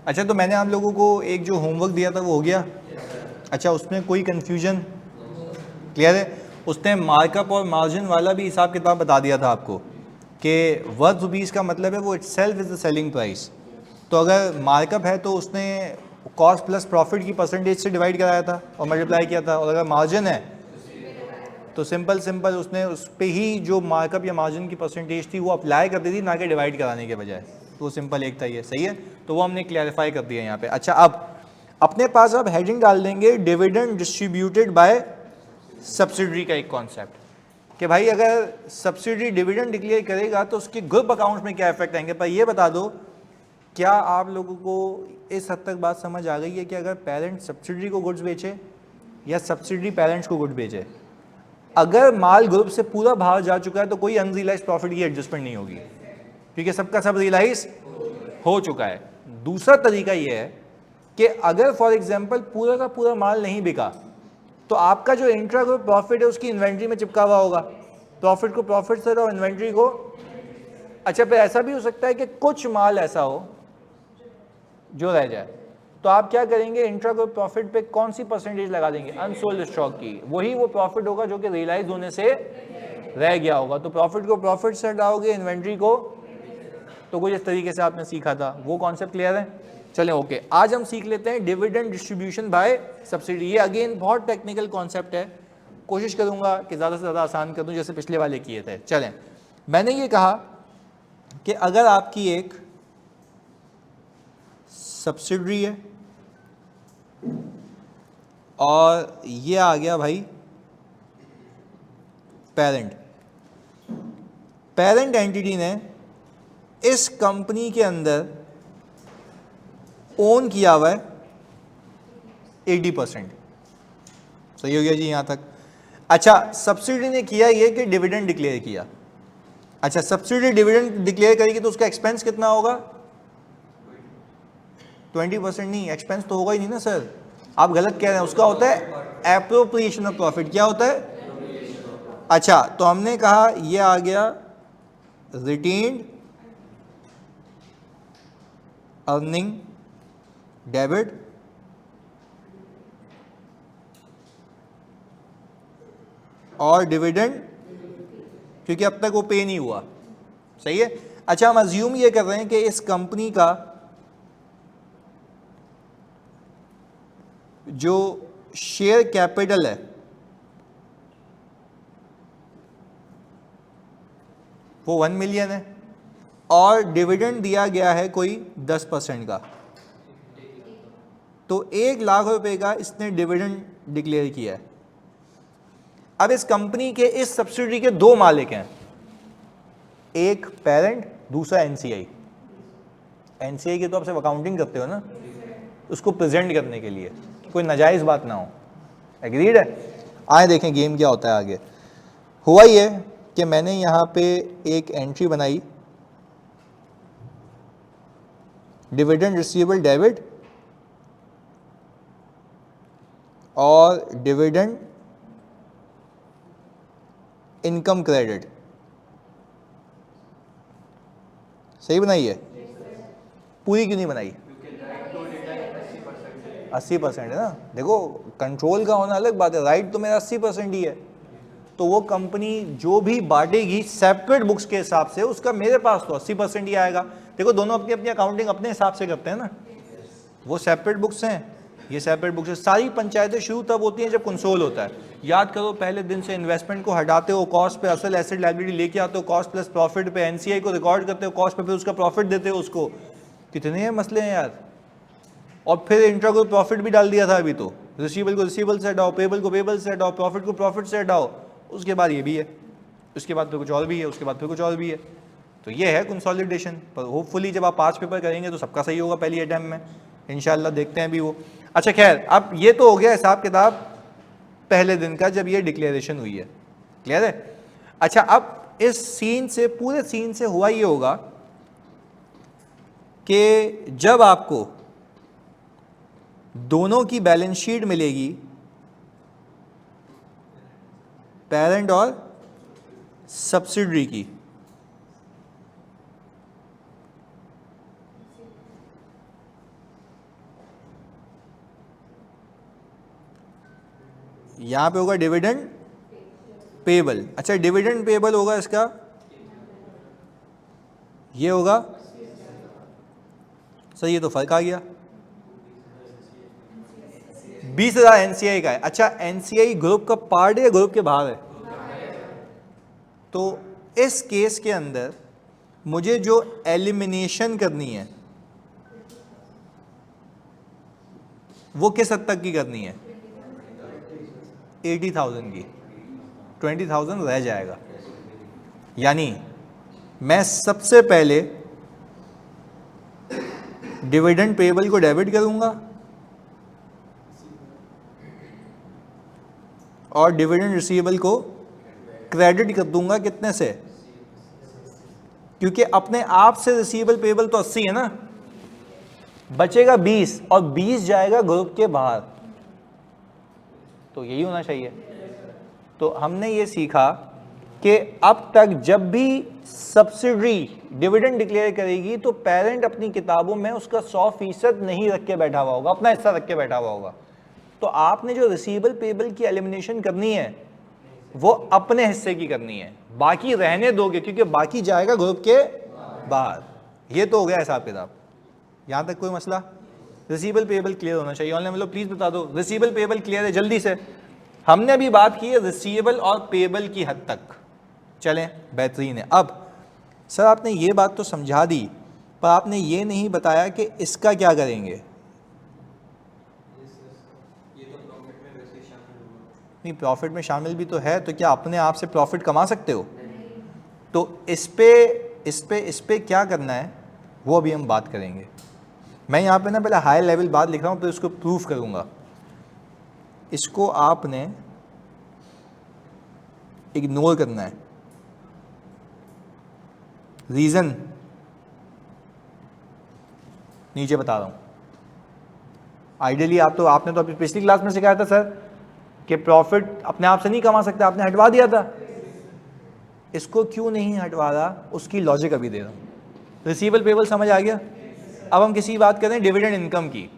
अच्छा, तो मैंने आप लोगों को एक जो होमवर्क दिया था वो हो गया? अच्छा, उसमें कोई कन्फ्यूजन? क्लियर है? उसने मार्कअप और मार्जिन वाला भी हिसाब किताब बता दिया था आपको कि वर्थ रुपीज़ का मतलब है वो it self is the selling price. तो अगर मार्कअप है तो उसने कॉस्ट प्लस प्रॉफिट की परसेंटेज से डिवाइड कराया था और मल्टीप्लाई किया था, और अगर मार्जिन है तो सिंपल उसने उस पर ही जो मार्कअप या मार्जिन की परसेंटेज थी वो अप्लाई कर दी थी, ना कि डिवाइड कराने के बजाय। तो वो सिंपल एक था, ये सही है। तो वो हमने क्लैरिफाई कर दिया यहाँ पे। अच्छा, अब अपने पास अब हेडिंग डाल देंगे डिविडेंड डिस्ट्रीब्यूटेड बाय सब्सिडरी का एक कॉन्सेप्ट कि भाई अगर सब्सिडरी डिविडेंड डिक्लेयर करेगा तो उसके ग्रुप अकाउंट्स में क्या इफेक्ट आएंगे। पर ये बता दो, क्या आप लोगों को इस हद तक बात समझ आ गई है कि अगर पेरेंट सब्सिडरी को गुड्स बेचे या सब्सिडरी पेरेंट्स को गुड्स बेचे, अगर माल ग्रुप से पूरा बाहर जा चुका है तो कोई अनरियलाइज प्रॉफिट की एडजस्टमेंट नहीं होगी, क्योंकि सबका सब रियलाइज हो चुका है। दूसरा तरीका यह है कि अगर फॉर एग्जांपल पूरा का पूरा माल नहीं बिका तो आपका जो इंट्रा ग्रुप प्रॉफिट है उसकी इन्वेंट्री में चिपका हुआ होगा। प्रॉफिट को प्रॉफिट से और इन्वेंट्री को। अच्छा, फिर ऐसा भी हो सकता है कि कुछ माल ऐसा हो जो रह जाए, तो आप क्या करेंगे, इंट्रा ग्रुप प्रॉफिट पे कौन सी परसेंटेज लगा देंगे? अनसोल्ड स्टॉक की। वही वो प्रॉफिट होगा जो कि रियलाइज होने से रह गया होगा। तो प्रॉफिट को प्रॉफिट से हटाओगे, इन्वेंट्री को। तो कुछ इस तरीके से आपने सीखा था, वो कॉन्सेप्ट क्लियर है? चलें, ओके। आज हम सीख लेते हैं डिविडेंड डिस्ट्रीब्यूशन बाय सब्सिडी। ये अगेन बहुत टेक्निकल कॉन्सेप्ट है, कोशिश करूंगा कि ज़्यादा से ज़्यादा आसान कर दूं जैसे पिछले वाले किए थे। चलें, मैंने ये कहा कि अगर आपकी एक सब्सिडरी है और ये आ गया भाई पेरेंट, पेरेंट एंटिटी ने इस कंपनी के अंदर ओन किया हुआ है 80%। सही हो गया जी यहां तक? अच्छा, सब्सिडी ने किया ये कि डिविडेंड डिक्लेयर किया। अच्छा, सब्सिडी डिविडेंड डिक्लेयर करेगी तो उसका एक्सपेंस कितना होगा? 20% नहीं, एक्सपेंस तो होगा ही नहीं ना सर, आप गलत कह रहे हैं। उसका होता है एप्रोप्रिएशन ऑफ प्रॉफिट। क्या होता है? अच्छा, तो हमने कहा ये आ गया रिटेन्ड अर्निंग डेबिट और डिविडेंड, क्योंकि अब तक वो पे नहीं हुआ। सही है? अच्छा, हम अज्यूम ये कर रहे हैं कि इस कंपनी का जो शेयर कैपिटल है वो 1 मिलियन है और डिविडेंड दिया गया है कोई 10% का, तो 1 लाख रुपए का इसने डिविडेंड डिक्लेयर किया है। अब इस कंपनी के इस सब्सिडी के दो मालिक हैं, एक पेरेंट, दूसरा एनसीआई। एनसीआई की तो आप सिर्फ अकाउंटिंग करते हो ना, उसको प्रेजेंट करने के लिए, कोई नाजायज बात ना हो। एग्रीड है? आए देखें गेम क्या होता है आगे। हुआ ये कि मैंने यहां पे एक एंट्री बनाई, डिविडेंड रिसीवेबल डेबिट और डिविडेंड इनकम क्रेडिट। सही बनाई है? पूरी क्यों नहीं बनाई? 80% है ना। देखो, कंट्रोल का होना अलग बात है, राइट तो मेरा 80% ही है। तो वो कंपनी जो भी बांटेगी सेपरेट बुक्स के हिसाब से, उसका मेरे पास तो 80% ही आएगा। देखो, दोनों अपनी अपनी अकाउंटिंग अपने हिसाब से करते हैं ना। वो सेपरेट बुक्स हैं, ये सेपरेट बुक्स है। सारी पंचायतें शुरू तब होती हैं जब कंसोल होता है। याद करो, पहले दिन से इन्वेस्टमेंट को हटाते हो, कॉस्ट पे असल एसेट लायबिलिटी लेके आते हो, कॉस्ट प्लस प्रॉफिट पे एनसीआई को रिकॉर्ड करते हो, कॉस्ट पे फिर उसका प्रॉफिट देते हो उसको। कितने मसले हैं यार। और फिर इंट्रा को प्रॉफिट भी डाल दिया था अभी, तो रिसीवेबल को रिसीवेबल से हटाओ, पेबल को पेबल से हटाओ, प्रॉफिट को प्रॉफिट से हटाओ, उसके बाद ये भी है, उसके बाद फिर कुछ और भी है, उसके बाद फिर कुछ और भी है। तो ये है कंसोलिडेशन। पर होपफुली जब आप 5 पेपर करेंगे तो सबका सही होगा पहली अटैम्प्ट में, इंशाल्लाह देखते हैं भी वो। अच्छा खैर, अब ये तो हो गया हिसाब किताब पहले दिन का जब ये डिक्लेरेशन हुई है। क्लियर है? अच्छा, अब इस सीन से, पूरे सीन से हुआ ये होगा कि जब आपको दोनों की बैलेंस शीट मिलेगी, पेरेंट और सब्सिडरी की, यहाँ पे होगा डिविडेंड पेबल। अच्छा, डिविडेंड पेबल होगा इसका, ये होगा सर, ये तो फर्क आ गया, 20,000 एनसीआई का है। अच्छा, एनसीआई ग्रुप का पार्ट है या ग्रुप के बाहर है? तो इस केस के अंदर मुझे जो एलिमिनेशन करनी है वो किस हद तक की करनी है? 80,000 की, 20,000 रह जाएगा। यानी मैं सबसे पहले डिविडेंड पेबल को डेबिट करूंगा और डिविडेंड रिसीवेबल को क्रेडिट कर दूंगा। कितने से? क्योंकि अपने आप से रिसीवेबल पेबल तो 80 है ना, बचेगा 20 और 20 जाएगा ग्रुप के बाहर, तो यही होना चाहिए। तो हमने ये सीखा कि अब तक जब भी सब्सिडरी डिविडेंड डिक्लेयर करेगी तो पेरेंट अपनी किताबों में उसका 100% नहीं रख के बैठा हुआ होगा, अपना हिस्सा रख के बैठा हुआ होगा। तो आपने जो रिसीवेबल पेबल की एलिमिनेशन करनी है वो अपने हिस्से की करनी है, बाकी रहने दोगे क्योंकि बाकी जाएगा ग्रुप के बाहर। ये तो हो गया हिसाब किताब, यहां तक कोई मसला? रिसीवेबल पेबल क्लियर होना चाहिए। ऑनलाइन मतलब प्लीज बता दो रिसीवेबल पेबल क्लियर है जल्दी से। हमने अभी बात की है रिसीवेबल और पेबल की हद तक, चलें बेहतरीन है। अब सर आपने ये बात तो समझा दी, पर आपने ये नहीं बताया कि इसका क्या करेंगे। नहीं, प्रॉफिट में शामिल भी तो है, तो क्या अपने आप से प्रॉफिट कमा सकते हो? तो इस पे क्या करना है वो अभी हम बात करेंगे। मैं यहाँ पे ना पहले हाई लेवल बात लिख रहा हूँ तो इसको प्रूफ करूँगा। इसको आपने इग्नोर करना है। रीज़न नीचे बता रहा हूँ। आइडियली आपने तो अभी पिछली क्लास में सिखाया था सर कि प्रॉफिट अपने आप से नहीं कमा सकते, आपने हटवा दिया था। इसको क्यों नहीं हटवा रहा उसकी लॉजिक अभी दे रहा हूँ। रिसीवेबल पेबल समझ आ गया? अब हम किसी बात कर रहे हैं डिविडेंड इनकम की।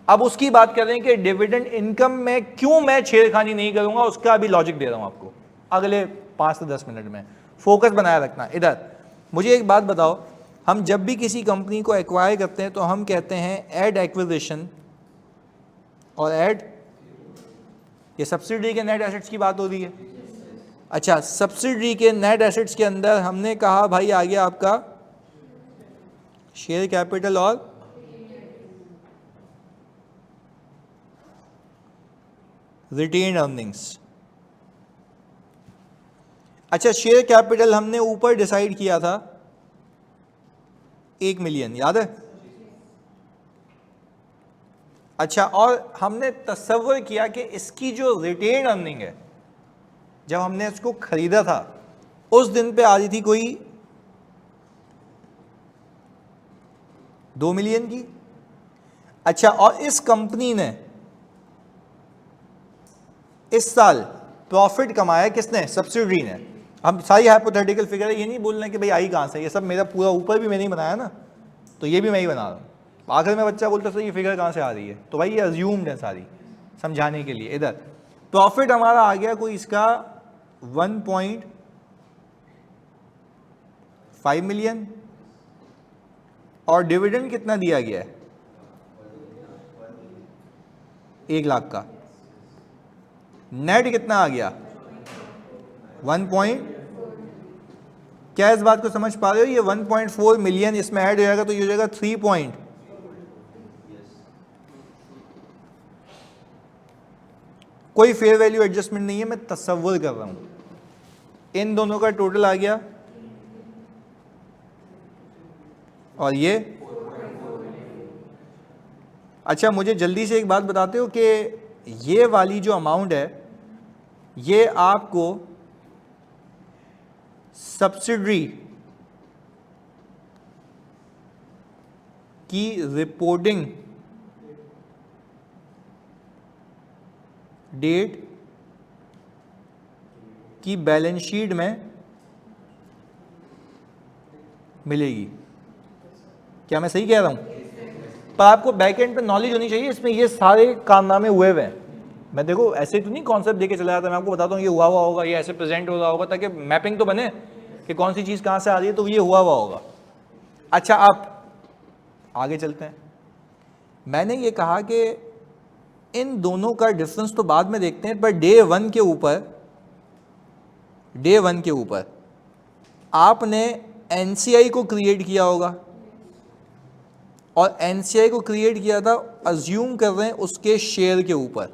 अब उसकी बात कर रहे हैं कि डिविडेंड इनकम में क्यों मैं छेड़खानी नहीं करूंगा, उसका अभी लॉजिक दे रहा हूं आपको अगले 5 से 10 मिनट में। फोकस बनाए रखना। इधर मुझे एक बात बताओ, हम जब भी किसी कंपनी को एक्वायर करते हैं तो हम कहते हैं ऐड एक्विजिशन और ऐड, ये सब्सिडी के नेट एसेट्स की बात हो रही है। अच्छा, सब्सिडी के नेट एसेट्स के अंदर हमने कहा भाई आ गया आपका शेयर कैपिटल और रिटेन्ड अर्निंग्स। अच्छा, शेयर कैपिटल हमने ऊपर डिसाइड किया था 1 मिलियन, याद है? अच्छा, और हमने तसव्वुर किया कि इसकी जो रिटेन्ड अर्निंग है, जब हमने इसको खरीदा था उस दिन पे आ रही थी कोई 2 मिलियन की। अच्छा, और इस कंपनी ने इस साल प्रॉफिट कमाया किसने? सब्सिडी ने। हम सारी हाइपोथेटिकल फिगर है, ये नहीं बोलना कि भाई आई कहाँ से, ये सब मेरा पूरा ऊपर भी मैंने ही बनाया ना, तो ये भी मैं ही बना रहा हूँ। आखिर में बच्चा बोलता है ये फिगर कहाँ से आ रही है, तो भाई ये अज्यूम्ड है सारी, समझाने के लिए। इधर प्रॉफिट हमारा आ गया कोई इसका 1.5 मिलियन और डिविडेंड कितना दिया गया है? 1 लाख का। नेट कितना आ गया? 1. क्या इस बात को समझ पा रहे हो? ये 1.4 मिलियन इसमें ऐड हो जाएगा तो ये हो जाएगा 3 पॉइंट। कोई फेयर वैल्यू एडजस्टमेंट नहीं है, मैं तसव्वुर कर रहा हूं। इन दोनों का टोटल आ गया और ये। अच्छा, मुझे जल्दी से एक बात बताते हो कि ये वाली जो अमाउंट है ये आपको सब्सिडी की रिपोर्टिंग डेट की बैलेंस शीट में मिलेगी। क्या मैं सही कह रहा हूं? पर आपको बैकएंड पे नॉलेज होनी चाहिए, इसमें ये सारे कारनामे हुए हुए हैं। मैं देखो ऐसे तो नहीं कॉन्सेप्ट देके चला जाता, मैं आपको बताता हूँ ये हुआ होगा, ये ऐसे प्रेजेंट हो रहा होगा, ताकि मैपिंग तो बने कि कौन सी चीज़ कहाँ से आ रही है, तो ये हुआ होगा। अच्छा आप आगे चलते हैं। मैंने ये कहा कि इन दोनों का डिफरेंस तो बाद में देखते हैं, पर डे वन के ऊपर आपने एनसीआई को क्रिएट किया होगा, और एनसीआई को क्रिएट किया था अज्यूम कर रहे हैं उसके शेयर के ऊपर,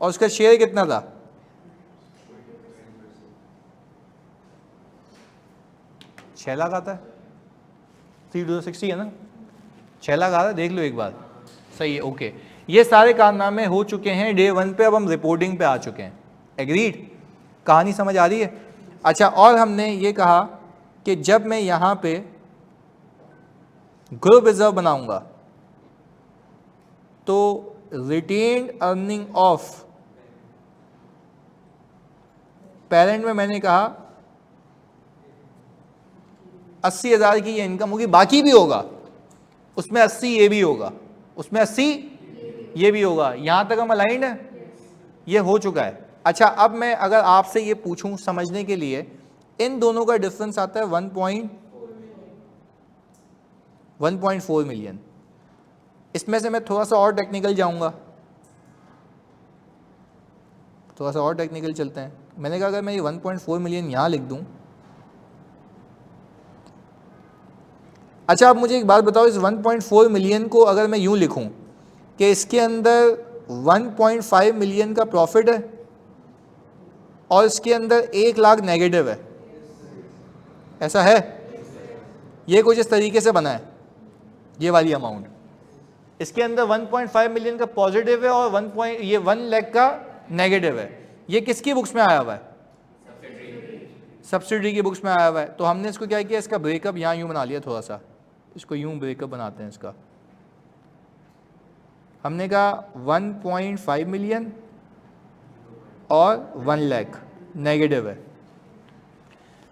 और उसका शेयर कितना था? 6 लाख आता है, 3/60 है ना, 6 लाख आता है, देख लो एक बार, सही है, ओके। ये सारे कारनामे हो चुके हैं डे वन पे, अब हम रिपोर्टिंग पे आ चुके हैं। एग्रीड? कहानी समझ आ रही है? अच्छा, और हमने ये कहा कि जब मैं यहां पे ग्रुप रिजर्व बनाऊंगा तो रिटेन्ड अर्निंग ऑफ पेरेंट में मैंने कहा 80,000 की ये इनकम होगी, बाकी भी होगा, उसमें 80 ये भी होगा, उसमें 80 ये भी होगा। यहां तक हम अलाइंड है, ये हो चुका है। अच्छा, अब मैं अगर आपसे ये पूछूं समझने के लिए, इन दोनों का डिफरेंस आता है 1.4 मिलियन। इसमें से मैं थोड़ा सा और टेक्निकल जाऊंगा, थोड़ा सा और टेक्निकल चलते हैं। मैंने कहा अगर मैं ये 1.4 मिलियन यहां लिख दूं, अच्छा आप मुझे एक बात बताओ, इस 1.4 मिलियन को अगर मैं यूं लिखूं कि इसके अंदर 1.5 मिलियन का प्रॉफिट है और इसके अंदर 1 लाख नेगेटिव है, ऐसा है? ये कुछ इस तरीके से बना है, ये वाली अमाउंट, इसके अंदर 1.5 मिलियन का पॉजिटिव है और 1 लाख का नेगेटिव है। ये किसकी बुक्स में आया हुआ है? सब्सिडी की बुक्स में आया हुआ है। तो हमने इसको क्या किया, इसका ब्रेकअप यहाँ यूं बना लिया, थोड़ा सा इसको यूं ब्रेकअप बनाते हैं इसका। हमने कहा 1.5 मिलियन और 1 लाख नेगेटिव है।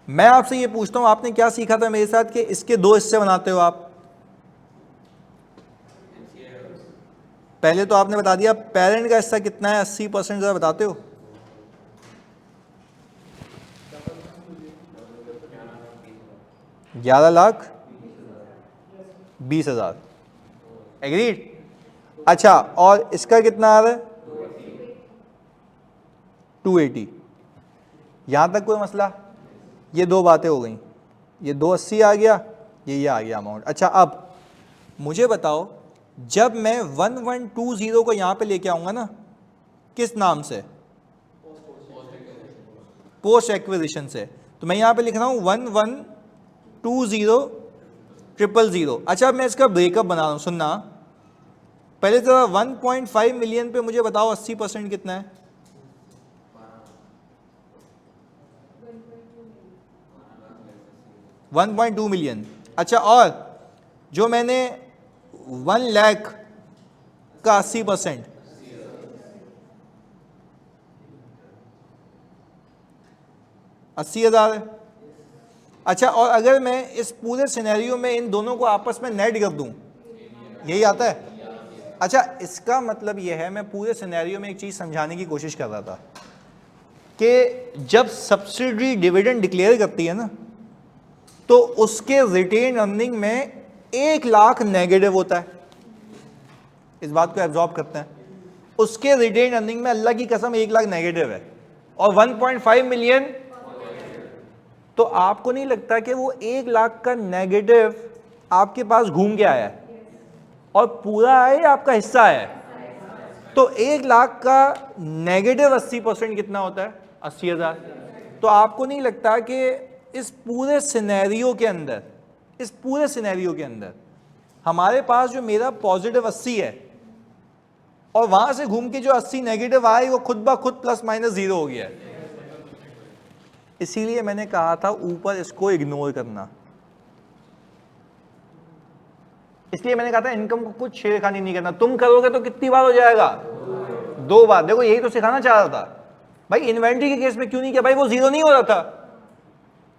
मैं आपसे ये पूछता हूं, आपने क्या सीखा था मेरे साथ कि इसके 2 हिस्से बनाते हो आप। पहले तो आपने बता दिया पेरेंट का हिस्सा कितना है, 80%, जरा बताते हो? $11,20,000। एग्रीड? अच्छा, और इसका कितना आ रहा है? 280। यहां तक कोई मसला? ये 2 बातें हो गई, ये 280 आ गया, ये आ गया अमाउंट। अच्छा, अब मुझे बताओ, जब मैं 1120 को यहां पे लेके आऊंगा ना, किस नाम से? पोस्ट एक्विजिशन से, तो मैं यहां पे लिख रहा हूं 1120,000,000। अच्छा, अब मैं इसका ब्रेकअप बना रहा हूं, सुनना पहले तो 1.5 मिलियन पे मुझे बताओ 80% कितना है? 1.2 मिलियन। अच्छा, और जो मैंने 1 लाख का 80%, 80,000 है। अच्छा, और अगर मैं इस पूरे सिनेरियो में इन दोनों को आपस में नेट कर दूं, यही आता है? अच्छा, इसका मतलब यह है, मैं पूरे सिनेरियो में एक चीज समझाने की कोशिश कर रहा था कि जब सब्सिडी डिविडेंड डिक्लेयर करती है ना, तो उसके रिटेन अर्निंग में 1 लाख नेगेटिव होता है। इस बात को एब्जॉर्ब करते हैं, उसके रिटेन अर्निंग में अल्लाह की कसम 1 लाख नेगेटिव है और 1.5 मिलियन। तो आपको नहीं लगता कि वो 1 लाख का नेगेटिव आपके पास घूम के आया है और पूरा है आपका हिस्सा है? तो 1 लाख का नेगेटिव 80% कितना होता है? 80,000। तो आपको नहीं लगता कि इस पूरे सिनेरियो के अंदर हमारे पास जो मेरा पॉजिटिव 80 है और वहां से घूम के जो 80 नेगेटिव आए, वो खुद ब खुद प्लस माइनस 0 हो गया है? इसीलिए मैंने कहा था ऊपर इसको इग्नोर करना, इसलिए मैंने कहा था इनकम को कुछ छेड़खानी नहीं करना। तुम करोगे तो कितनी बार हो जाएगा? 2 बार। देखो, यही तो सिखाना चाह रहा था भाई। इन्वेंट्री के केस में क्यों नहीं किया भाई? वो 0 नहीं हो रहा था,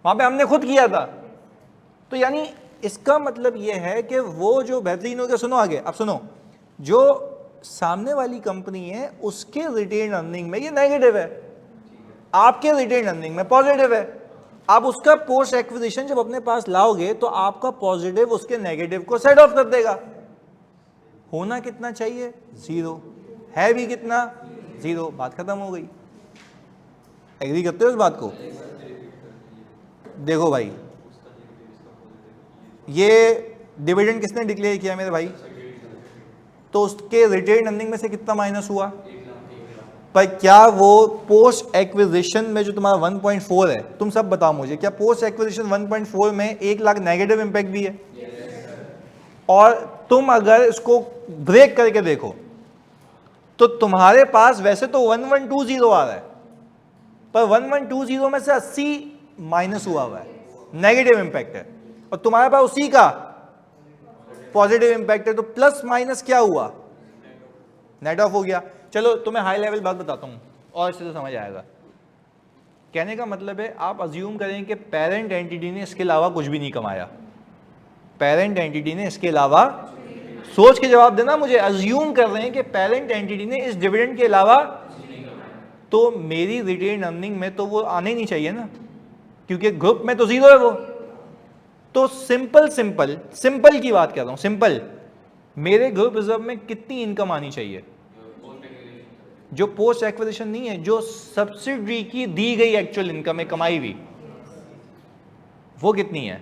वहां पे हमने खुद किया था। तो यानी इसका मतलब यह है कि वो जो बेहतरीन हो गया, सुनो आगे, अब सुनो, जो सामने वाली कंपनी है उसके रिटेन अर्निंग में ये नेगेटिव है, आपके रिटेन अर्निंग में पॉजिटिव है। आप उसका पोस्ट एक्विजिशन जब अपने पास लाओगे तो आपका पॉजिटिव उसके नेगेटिव को सेट ऑफ कर देगा। होना कितना चाहिए? जीरो। है भी कितना? जीरो। बात खत्म हो गई। एग्री करते हो इस बात को? देखो भाई, ये डिविडेंड किसने डिक्लेयर किया मेरे भाई? तो उसके रिटेन अर्निंग में से कितना माइनस हुआ? पर क्या वो पोस्ट एक्विजिशन में जो तुम्हारा 1.4 है, तुम सब बताओ मुझे, क्या पोस्ट एक्विजिशन 1.4 में 1 लाख नेगेटिव इंपैक्ट भी है? और तुम अगर इसको ब्रेक करके देखो तो तुम्हारे पास वैसे तो 1120 आ रहा है, पर 1120 में से 80 माइनस हुआ है, नेगेटिव इंपैक्ट है, और तुम्हारे पास उसी का पॉजिटिव इंपैक्ट है। तो प्लस माइनस क्या हुआ? नेट ऑफ हो गया। चलो तुम्हें हाई लेवल बात बताता हूं और इससे तो समझ आएगा। कहने का मतलब है, आप अज्यूम करें कि पेरेंट एंटिटी ने इसके अलावा कुछ भी नहीं कमाया, पेरेंट एंटिटी ने इसके अलावा, सोच के जवाब देना मुझे, अज्यूम कर रहे हैं कि पेरेंट एंटिटी ने इस डिविडेंड के अलावा, तो मेरी रिटेन अर्निंग में तो वो आने ही नहीं चाहिए ना, क्योंकि ग्रुप में तो जीरो है वो। तो सिंपल की बात कर रहा हूं, सिंपल, मेरे ग्रुप रिजर्व में कितनी इनकम आनी चाहिए? जो पोस्ट एक्विजिशन नहीं है, जो सब्सिडी की दी गई एक्चुअल इनकम है, कमाई हुई, वो कितनी है?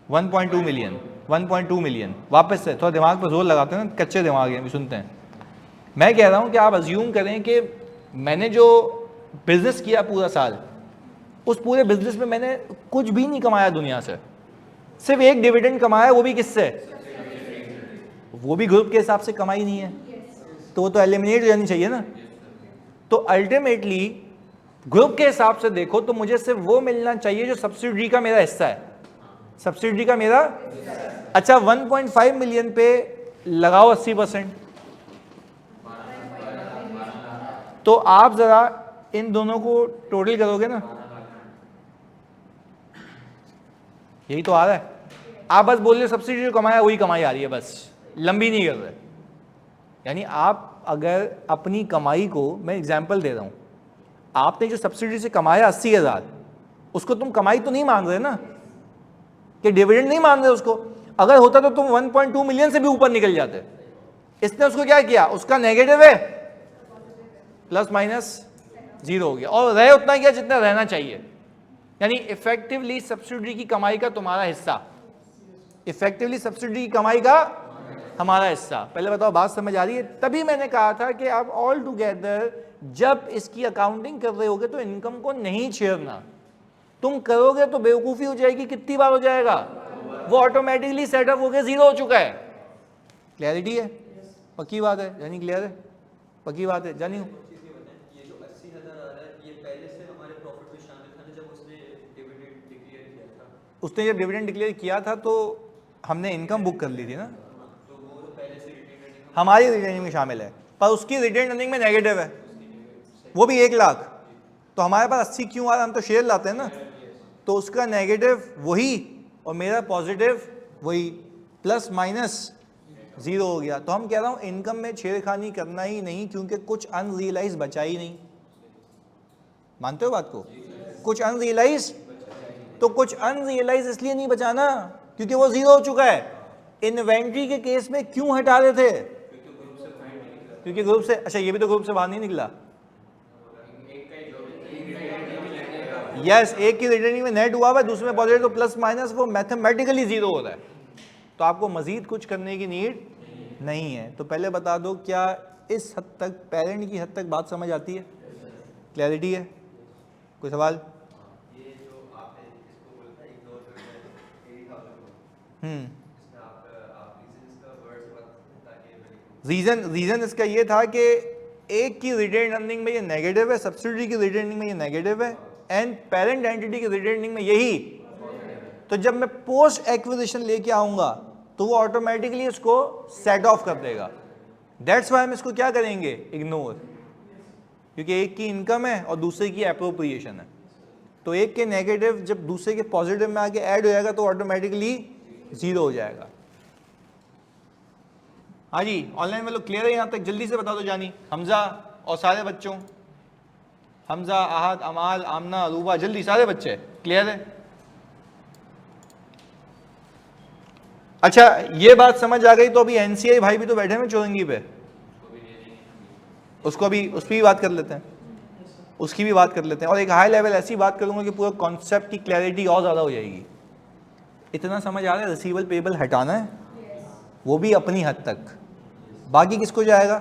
1.2 मिलियन। 1.2 मिलियन। वापस से थोड़ा दिमाग पर जोर लगाते हैं ना, कच्चे दिमाग हैं, सुनते हैं। मैं कह रहा हूं कि आप अज्यूम करें कि मैंने जो बिजनेस किया पूरा साल, उस पूरे बिजनेस में मैंने कुछ भी नहीं कमाया दुनिया से, सिर्फ एक डिविडेंड कमाया, वो भी किससे? वो भी ग्रुप के हिसाब से कमाई नहीं है, तो वो तो एलिमिनेट हो जानी चाहिए ना। तो अल्टीमेटली ग्रुप के हिसाब से देखो तो मुझे सिर्फ वो मिलना चाहिए जो सब्सिडी का मेरा हिस्सा है, सब्सिडी का मेरा। अच्छा, 1.5 मिलियन पे लगाओ 80%, तो आप जरा इन दोनों को टोटल करोगे ना, यही तो आ रहा है। आप बस बोल रहे सब्सिडी जो कमाया वही कमाई आ रही है, बस लंबी नहीं कर रहे। यानी आप अगर अपनी कमाई को, मैं एग्जांपल दे रहा हूं, आपने जो सब्सिडी से कमाया 80,000, उसको तुम कमाई तो नहीं मान रहे ना, कि डिविडेंड नहीं मान रहे उसको। अगर होता तो तुम 1.2 मिलियन से भी ऊपर निकल जाते। इसने उसको क्या किया? उसका नेगेटिव है, प्लस माइनस जीरो हो गया, और रहे उतना क्या जितना रहना चाहिए। यानी इफेक्टिवली सब्सिडी की कमाई का तुम्हारा हिस्सा, इफेक्टिवली सब्सिडी की कमाई का हमारा हिस्सा। पहले बताओ बात समझ आ रही है? तभी मैंने कहा था कि आप ऑल टुगेदर जब इसकी अकाउंटिंग कर रहे होगे तो इनकम को नहीं छेड़ना। तुम करोगे तो बेवकूफी हो जाएगी। कितनी बार हो जाएगा? वो ऑटोमेटिकली सेटअप हो गया, जीरो हो चुका है। क्लैरिटी है? पक्की बात है? जानी क्लियर है? पक्की बात है? जानी ये जो 80,000 आ रहा है, ये पहले से हमारे प्रॉफिट में शामिल था ना, जब उसने डिविडेंड डिक्लेयर किया था। उसने जब डिविडेंड डिक्लेयर किया था तो हमने इनकम बुक कर ली थी ना, तो वो तो पहले से रिटेन अर्निंग हमारी रिटेनिंग में शामिल है, पर उसकी रिटेन अर्निंग में नेगेटिव है, वो भी 1 लाख। तो हमारे पास 80 क्यों आ रहा है? हम तो शेयर लाते हैं ना, तो उसका नेगेटिव वही और मेरा पॉजिटिव वही, प्लस माइनस जीरो हो गया। तो हम कह रहा हूं इनकम में छेड़खानी करना ही नहीं, क्योंकि कुछ अनरियलाइज बचा ही नहीं। मानते हो बात को? कुछ अनरियलाइज, तो कुछ अनरियलाइज इसलिए नहीं बचाना क्योंकि वो जीरो हो चुका है। इन्वेंट्री के केस में क्यों हटा रहे थे? क्योंकि ग्रुप से, अच्छा ये भी तो ग्रुप से बाहर नहीं निकला। यस, एक की रिटर्निंग में नेट हुआ है, दूसरे में पॉजिटिव, तो प्लस माइनस वो मैथमेटिकली जीरो हो रहा है। तो आपको मजीद कुछ करने की नीड नहीं है। तो पहले बता दो, क्या इस हद तक, पेरेंट की हद तक बात समझ आती है? क्लैरिटी है? कोई सवाल? ये जो आपने इसको बोला था इग्नोर करना 80,000 को, इसमें आप रीजंस का वर्ड बता सकते हैं ताकि रीजन इसका ये था कि एक की रिटेन अर्निंग में ये नेगेटिव है, सब्सिडी की रिटेन अर्निंग में ये नेगेटिव है, एंड पेरेंट एंटिटी की रिटेन अर्निंग में यही। तो जब मैं पोस्ट एक्विजिशन लेके आऊंगा तो वो ऑटोमेटिकली इसको सेट ऑफ कर देगा। दैट्स व्हाई हम इसको क्या करेंगे? इग्नोर, क्योंकि एक की इनकम है और दूसरे की एप्रोप्रिएशन है। तो एक के नेगेटिव जब दूसरे के पॉजिटिव में आके ऐड हो जाएगा तो ऑटोमेटिकली जीरो हो जाएगा। हाँ जी, ऑनलाइन में लोग क्लियर है यहाँ तक? जल्दी से बता दो जानी, हमजा और सारे बच्चों, हमजा, आहद, अमाल, आमना, अरूबा, जल्दी सारे बच्चे क्लियर है? अच्छा ये बात समझ आ गई तो अभी एनसीआई भाई भी तो बैठे हैं चौरंगी पे, उसको भी उस पर भी बात कर लेते हैं, उसकी भी बात कर लेते हैं, और एक हाई लेवल ऐसी बात करूंगा कि पूरा कॉन्सेप्ट की क्लैरिटी और ज़्यादा हो जाएगी। इतना समझ आ रहा है रिसीवेबल पेबल हटाना है, वो भी अपनी हद तक, बाकी किसको जाएगा?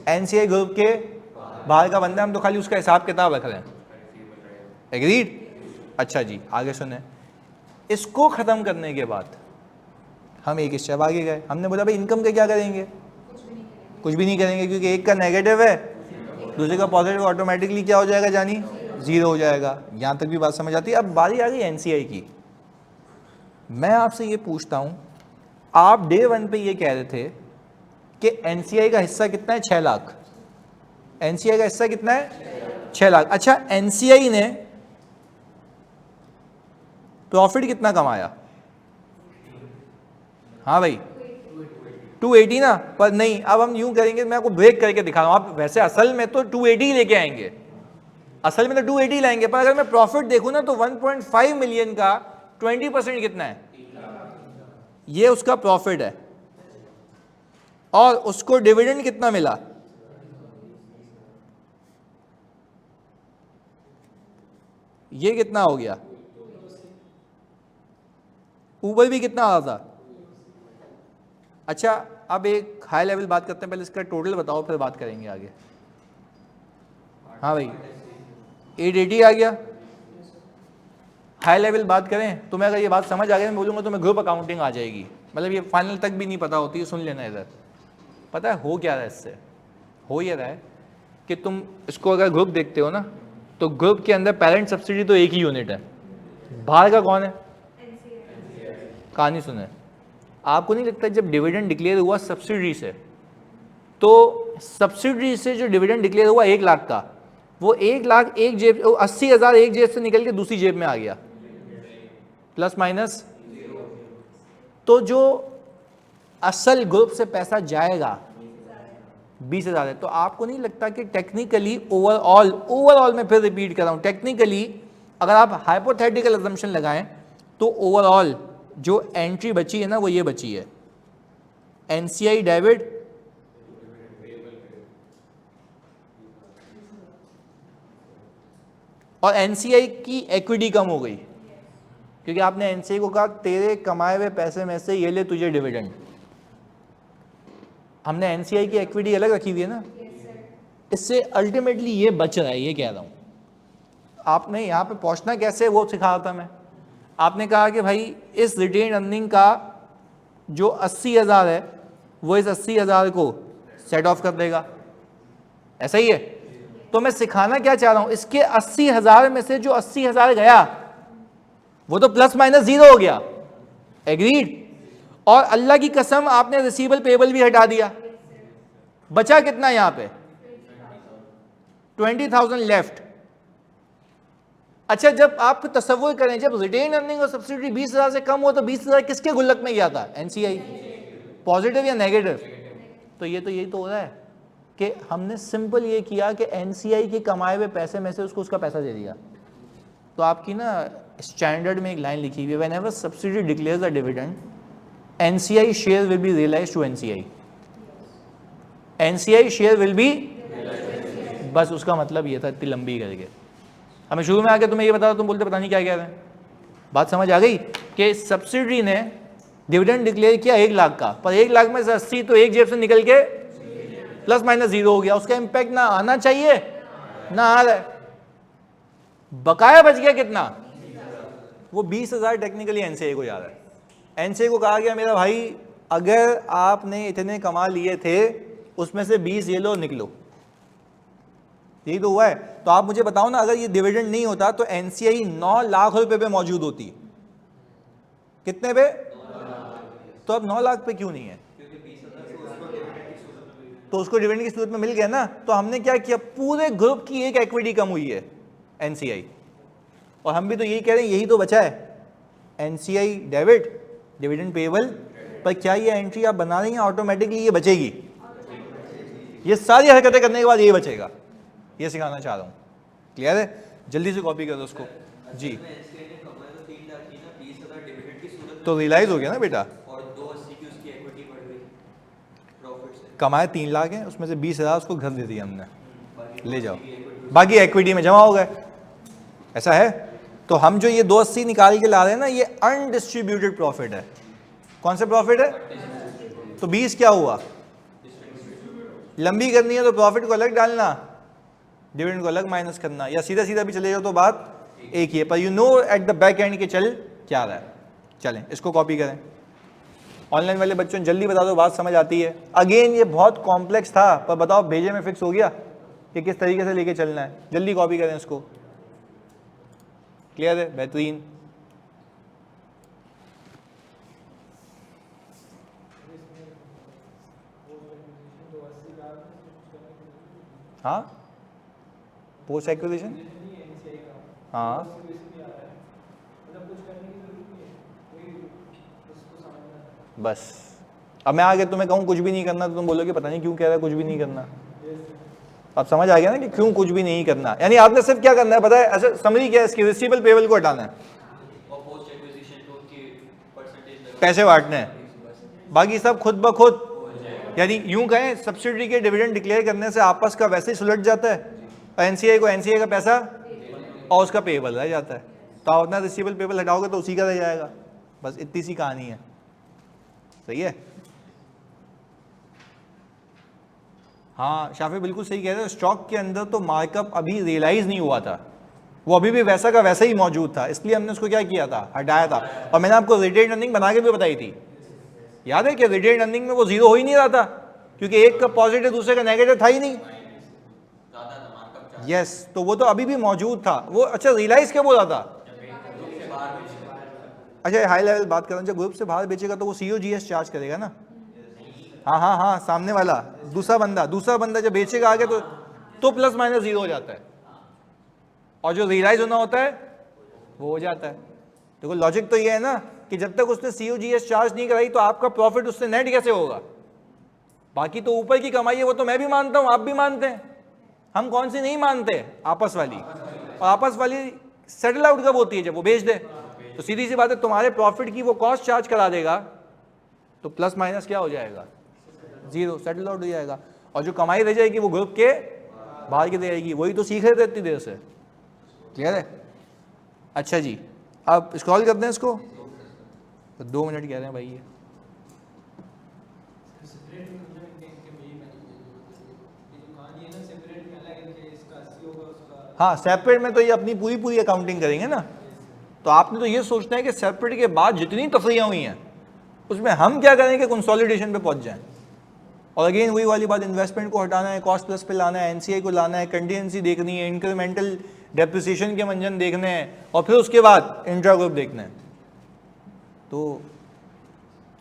एनसीआई ग्रुप के बाहर का बंदा, हम तो खाली उसका हिसाब किताब रख रहे हैं। एग्रीड? अच्छा जी आगे सुने, इसको ख़त्म करने के बाद हम एक स्टेप आगे गए, हमने बोला भाई इनकम के क्या करेंगे? कुछ भी नहीं करेंगे, क्योंकि एक का नेगेटिव है दूसरे का पॉजिटिव, ऑटोमेटिकली क्या हो जाएगा जानी? जीरो हो जाएगा। यहाँ तक भी बात समझ आती है। अब बारी आ गई एनसीआई की। मैं आपसे ये पूछता हूँ, आप डे 1 पे ये कह रहे थे कि एनसीआई का हिस्सा कितना है? 6 लाख। एनसीआई का हिस्सा कितना है? 6 लाख। अच्छा एनसीआई ने प्रॉफिट कितना कमाया? हाँ भाई 280 ना, पर नहीं, अब हम यूं करेंगे, मैं आपको ब्रेक करके दिखा रहा हूं। आप वैसे असल में तो 280 ही लेके आएंगे, असल में तो 280 लाएंगे, पर अगर मैं प्रॉफिट देखूं ना तो 1.5 मिलियन का 20% कितना है? ये उसका प्रॉफिट है, और उसको डिविडेंड कितना मिला? ये कितना हो गया? ऊपर भी कितना आ रहा था? अच्छा अब एक हाई लेवल बात करते हैं, पहले इसका टोटल बताओ फिर बात करेंगे आगे। हाँ भाई 880 आ गया। हाई लेवल बात करें, तुम्हें अगर ये बात समझ आ गई, मैं बोलूँगा तुम्हें ग्रुप अकाउंटिंग आ जाएगी, मतलब ये फाइनल तक भी नहीं पता होती है, सुन लेना इधर। पता है हो क्या रहा है इससे? हो ये रहा है कि तुम इसको अगर ग्रुप देखते हो ना, तो ग्रुप के अंदर पेरेंट सब्सिडी तो एक ही यूनिट है, बाहर का कौन है? कहानी सुने, आपको नहीं लगता जब डिविडेंड डिक्लेयर हुआ सब्सिडी से, तो सब्सिडी से जो डिविडेंड डिक्लेयर हुआ 1 लाख का, वो 1 लाख एक जेब, 80,000 एक जेब से निकल के दूसरी जेब में आ गया, प्लस माइनस। तो जो असल ग्रुप से पैसा जाएगा 20,000 है। तो आपको नहीं लगता कि टेक्निकली ओवरऑल में फिर रिपीट कर रहा हूं, टेक्निकली अगर आप हाइपोथेटिकल अजम्पशन लगाएं तो ओवरऑल जो एंट्री बची है ना, वो ये बची है एनसीआई डेबिट और एनसीआई की इक्विटी कम हो गई, क्योंकि आपने एनसीआई को कहा तेरे कमाए हुए पैसे में से ये ले तुझे डिविडेंड। हमने एनसीआई की इक्विटी अलग रखी हुई है ना, इससे अल्टीमेटली ये बच रहा है, ये कह रहा हूं। आपने यहाँ पे पहुंचना कैसे वो सिखा रहा था मैं। आपने कहा कि भाई इस रिटेन अर्निंग का जो 80,000 है वो इस 80,000 को सेट ऑफ कर देगा, ऐसा ही है। तो मैं सिखाना क्या चाह रहा हूं, इसके 80,000 में से जो 80,000 गया वो तो प्लस माइनस जीरो हो गया, एग्रीड। और अल्लाह की कसम आपने रिसीवेबल पेबल भी हटा दिया, बचा कितना यहां पे? 20,000 लेफ्ट। अच्छा जब आप तसव्वुर करें, जब रिटेन अर्निंग और सब्सिडी 20,000 से कम हो तो 20,000 किसके गुल्लक में गया था? एनसीआई। पॉजिटिव या नेगेटिव? तो यही तो हो रहा है कि हमने सिंपल ये किया कि एनसीआई के कमाए हुए पैसे में से उसका पैसा दे दिया। तो आपकी ना स्टैंडर्ड में एक लाइन लिखी हुई है, whenever subsidiary declares a dividend NCI share will be realised to NCI. NCI share will be, बस उसका मतलब ये था, इतनी लंबी करके। हमें शुरू में आके तुम्हें ये बता, तुम बोलते पता नहीं क्या कह रहे हैं। बात समझ आ गई कि सब्सिडी ने डिविडेंड डिक्लेयर किया 1 लाख का, पर 1 लाख में से 80 तो एक जेब से निकल के प्लस माइनस जीरो हो गया। उसका इंपैक्ट ना आना चाहिए ना आ रहा है, बकाया बच गया कितना? वो 20,000 टेक्निकली एनसीआई को जा रहा है। एनसीआई को कहा गया मेरा भाई अगर आपने इतने कमा लिए थे उसमें से 20 ये लो निकलो, यही तो हुआ है। तो आप मुझे बताओ ना, अगर ये डिविडेंड नहीं होता तो एनसीआई 9 लाख रुपए पे मौजूद होती। कितने पे? तो अब 9 लाख पे क्यों नहीं है? तो उसको डिविडेंड की सूरत में मिल गया ना। तो हमने क्या किया, पूरे ग्रुप की एक इक्विटी कम हुई है एनसीआई, और हम भी तो यही कह रहे हैं, यही तो बचा है। एनसीआई डेबिट, डिविडेंड पेएबल पर क्या ये एंट्री आप बना रही हैं ऑटोमेटिकली ये बचेगी? ये सारी हरकतें करने के बाद ये बचेगा, ये सिखाना चाह रहा हूँ। क्लियर है? जल्दी से कॉपी कर दो उसको जी। तो रियलाइज हो गया ना बेटा, कमाए 3 लाख है, उसमें से 20,000 उसको घर दे दिया हमने, ले जाओ, बाकी इक्विटी में जमा हो गए। ऐसा है? तो हम जो ये 280 निकाल के ला रहे हैं ना, ये अनडिस्ट्रीब्यूटेड प्रॉफिट है। कौन सा प्रॉफिट है? तो 20 क्या हुआ? लंबी करनी है तो प्रॉफिट को अलग डालना, डिविडेंड को अलग माइनस करना, या सीधा सीधा भी चले जाओ तो बात एक ही है, पर you know at the back and के चल क्या रहा है। चलें इसको कॉपी करें। ऑनलाइन वाले बच्चों ने जल्दी बता दो, बात समझ आती है? अगेन ये बहुत कॉम्प्लेक्स था, पर बताओ भेजे में फिक्स हो गया कि किस तरीके से लेके चलना है। जल्दी कॉपी करें इसको। क्लियर है? बेहतरीन। हाँ, पोस्ट एक्विजिशन, हाँ बस। अब मैं आगे तुम्हें कहूँ कुछ भी नहीं करना तो तुम बोलोगे पता नहीं क्यों कह रहा है कुछ भी नहीं करना। अब समझ आ गया ना कि क्यों कुछ भी नहीं करना। यानी आपने सिर्फ क्या करना है पता है? अच्छा समरी क्या है इसकी? रिसीवेबल पेबल को हटाना है, पैसे बांटने हैं, बाकी सब खुद ब खुद। यानी यूं कहें सब्सिडी के डिविडेंड डिक्लेयर करने से आपस का वैसे ही सुलझ जाता है, एनसीए को एनसीए का पैसा और उसका पेबल रह जाता है। तो आप अपना रिसीवेबल पेबल हटाओगे तो उसी का रह जाएगा। बस इतनी सी कहानी है। सही है? हाँ शाफी बिल्कुल सही कह रहे हो। स्टॉक के अंदर तो मार्कअप अभी रियलाइज नहीं हुआ था, वो अभी भी वैसा का वैसा ही मौजूद था, इसलिए हमने उसको क्या किया था? हटाया था। और मैंने आपको रिटेन अर्निंग बना के भी बताई थी, याद है कि रिटेन अर्निंग में वो जीरो हो ही नहीं रहा था, क्योंकि एक का पॉजिटिव दूसरे का नेगेटिव था ही नहीं। यस, तो वो तो अभी भी मौजूद था वो। अच्छा रियलाइज क्या बोला था? अच्छा हाई लेवल बात कर रहा हूँ, जब ग्रुप से बाहर बेचेगा तो वो COGS चार्ज करेगा ना? हाँ हाँ हाँ, सामने वाला दूसरा बंदा जब बेचेगा आगे तो प्लस माइनस जीरो हो जाता है, और जो रियलाइज होना होता है वो हो जाता है। देखो लॉजिक तो ये है ना कि जब तक उसने COGS चार्ज नहीं कराई तो आपका प्रॉफिट उससे नेट कैसे होगा? बाकी तो ऊपर की कमाई है, वो तो मैं भी मानता हूँ, आप भी मानते हैं। हम कौन सी नहीं मानते? आपस वाली। और आपस वाली सेटल आउट कब होती है? जब वो बेच दे। तो सीधी सी बात है, तुम्हारे प्रॉफिट की वो कॉस्ट चार्ज करा देगा तो प्लस माइनस क्या हो जाएगा? जीरो, सेटल आउट हो जाएगा। और जो कमाई रह जाएगी वो ग्रुप के बाहर की रहेगी। वही तो सीख रहे थे इतनी देर से। क्लियर है? अच्छा जी, अब स्क्रॉल करते हैं इसको। तो 2 मिनट कह रहे हैं भाई ये। हाँ सेपरेट में तो ये अपनी पूरी अकाउंटिंग करेंगे ना। तो आपने तो ये सोचना है कि सेपरेट के बाद जितनी तफरीयाँ हुई हैं उसमें हम क्या करें कि कंसोलिडेशन पे पहुंच जाएं। और अगेन वही वाली बात, इन्वेस्टमेंट को हटाना है, कॉस्ट प्लस पे लाना है, एनसीआई को लाना है, कंटीजेंसी देखनी है, इंक्रीमेंटल डेप्रिसिएशन के मंजन देखने हैं, और फिर उसके बाद इंट्रा ग्रुप देखना है। तो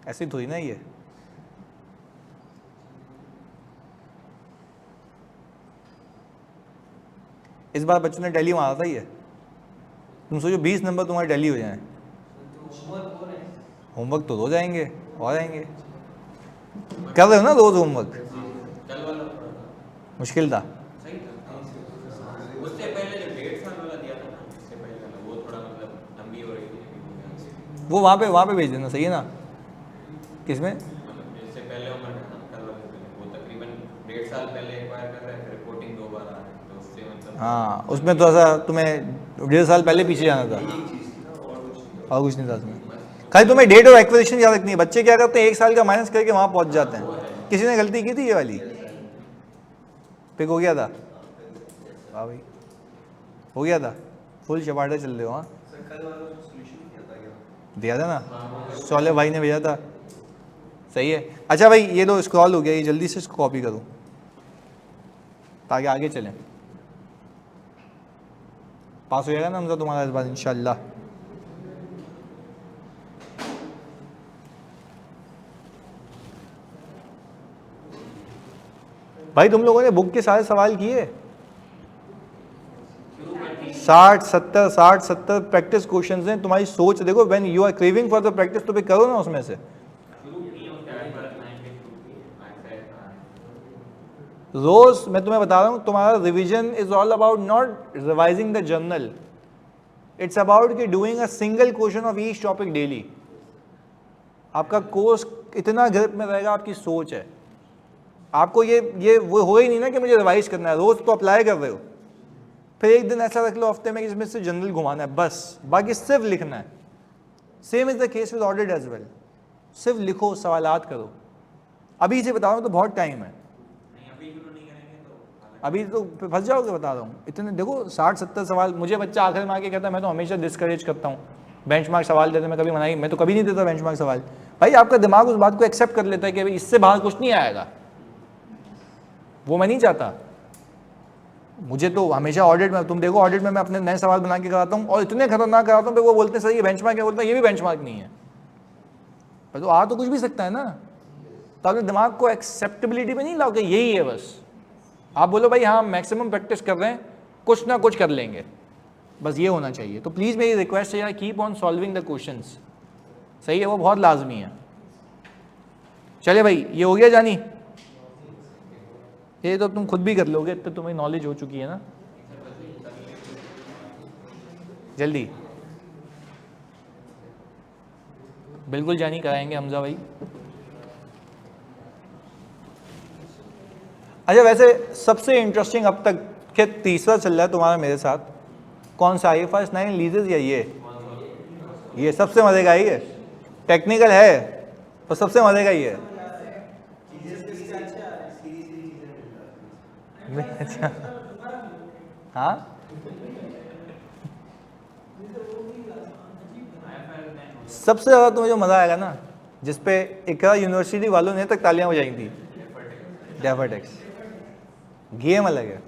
ऐसी थोड़ी ना ये। इस बार बच्चों ने दिल्ली मारा था ये। तुम सोचो 20 नंबर तुम्हारे दिल्ली हो जाए। होमवर्क तो रोज आएंगे और आएंगे। कर रहे हो ना रोज होमवर्क? मुश्किल था। उससे पहले जो 1.5 साल वाला दिया था ना, उससे पहले वाला वो थोड़ा मतलब लंबी हो रही थी। वो वहाँ पे भेज देना, सही है ना? किसमें? इससे पहले उम्र कल वाले वो तकरीबन 1.5 साल पहले एक्वायर कर रहे हैं, रिपोर्टिंग 2 बार आ रही है, तो उससे मतलब हाँ उसमें तो ऐसा तुम्हें 1.5 साल पहले पीछे जाना था, और कुछ नहीं था उसमें। खाली तुम्हें डेट ऑफ एक्विजिशन याद रखनी है। बच्चे क्या करते हैं 1 साल का माइनस करके वहाँ पहुँच जाते हैं। किसी ने गलती की थी ये वाली? पिक हो गया था? हाँ भाई हो गया था, फुल चपाटा चल रहे हो। हाँ दिया था ना, सोले भाई ने भेजा था। सही है। अच्छा भाई ये लो स्क्रॉल हो गया, ये जल्दी से इसको कॉपी करो ताकि आगे चलें। पास हो जाएगा ना हमजा तुम्हारा इस बार इंशाल्लाह। भाई तुम लोगों ने बुक के सारे सवाल किए? 60-70 प्रैक्टिस क्वेश्चंस हैं। तुम्हारी सोच देखो, when you are craving for the practice तो भी करो ना उसमें से। रोज मैं तुम्हें बता रहा हूँ, तुम्हारा revision is all about not revising the journal, it's about कि doing a single question of each topic daily. आपका कोर्स इतना ग्रिप में रहेगा, आपकी सोच है। आपको ये वो हो ही नहीं ना कि मुझे रिवाइज करना है, रोज तो अप्लाई कर रहे हो। फिर एक दिन ऐसा रख लो हफ्ते में इसमें से जनरल घुमाना है बस, बाकी सिर्फ लिखना है। Same is the case with audit as well, सिर्फ लिखो, सवालात करो। अभी से बता रहा हूँ तो बहुत टाइम है, अभी तो फंस जाओगे, बता रहा हूँ। इतने देखो 60-70 सवाल, मुझे बच्चा आखिर में आके कहता है मैं तो हमेशा डिस्करेज करता हूँ बेंचमार्क सवाल देते, मैं कभी मनाई, मैं तो कभी नहीं देता बेंचमार्क सवाल। भाई आपका दिमाग उस बात को एक्सेप्ट कर लेता है कि भाई इससे बाहर कुछ नहीं आएगा, वो मैं नहीं चाहता। मुझे तो हमेशा ऑडिट में, तुम देखो ऑडिट में मैं अपने नए सवाल बना के कराता हूँ और इतने खतरनाक कराता हूँ, वो बोलते हैं सर ये बेंचमार्क है, बोलते हैं ये भी बेंचमार्क नहीं है। पर तो आ तो कुछ भी सकता है ना, तो अपने दिमाग को एक्सेप्टेबिलिटी में नहीं लाओ कि यही है बस। आप बोलो भाई हाँ मैक्सिमम प्रैक्टिस कर रहे हैं, कुछ ना कुछ कर लेंगे, बस ये होना चाहिए। तो प्लीज़ मेरी रिक्वेस्ट है यार, keep on solving the questions, सही है, वो बहुत लाजमी है। चले भाई, ये हो गया जानी, ये तो तुम खुद भी कर लोगे, तो तुम्हें नॉलेज हो चुकी है ना। जल्दी बिल्कुल जानी कराएंगे हमजा भाई। अच्छा वैसे सबसे इंटरेस्टिंग अब तक के तीसरा चल रहा है तुम्हारा मेरे साथ, कौन सा IFRS 9 लीजेस या ये सबसे मजे का ही है, टेक्निकल है पर सबसे मजे का ही है। अच्छा हाँ, सबसे ज़्यादा तुम्हें जो मज़ा आएगा ना, जिसपे इकरा यूनिवर्सिटी वालों ने तक तालियां बजाई थी, डेफर्टेक्स, गेम अलग है।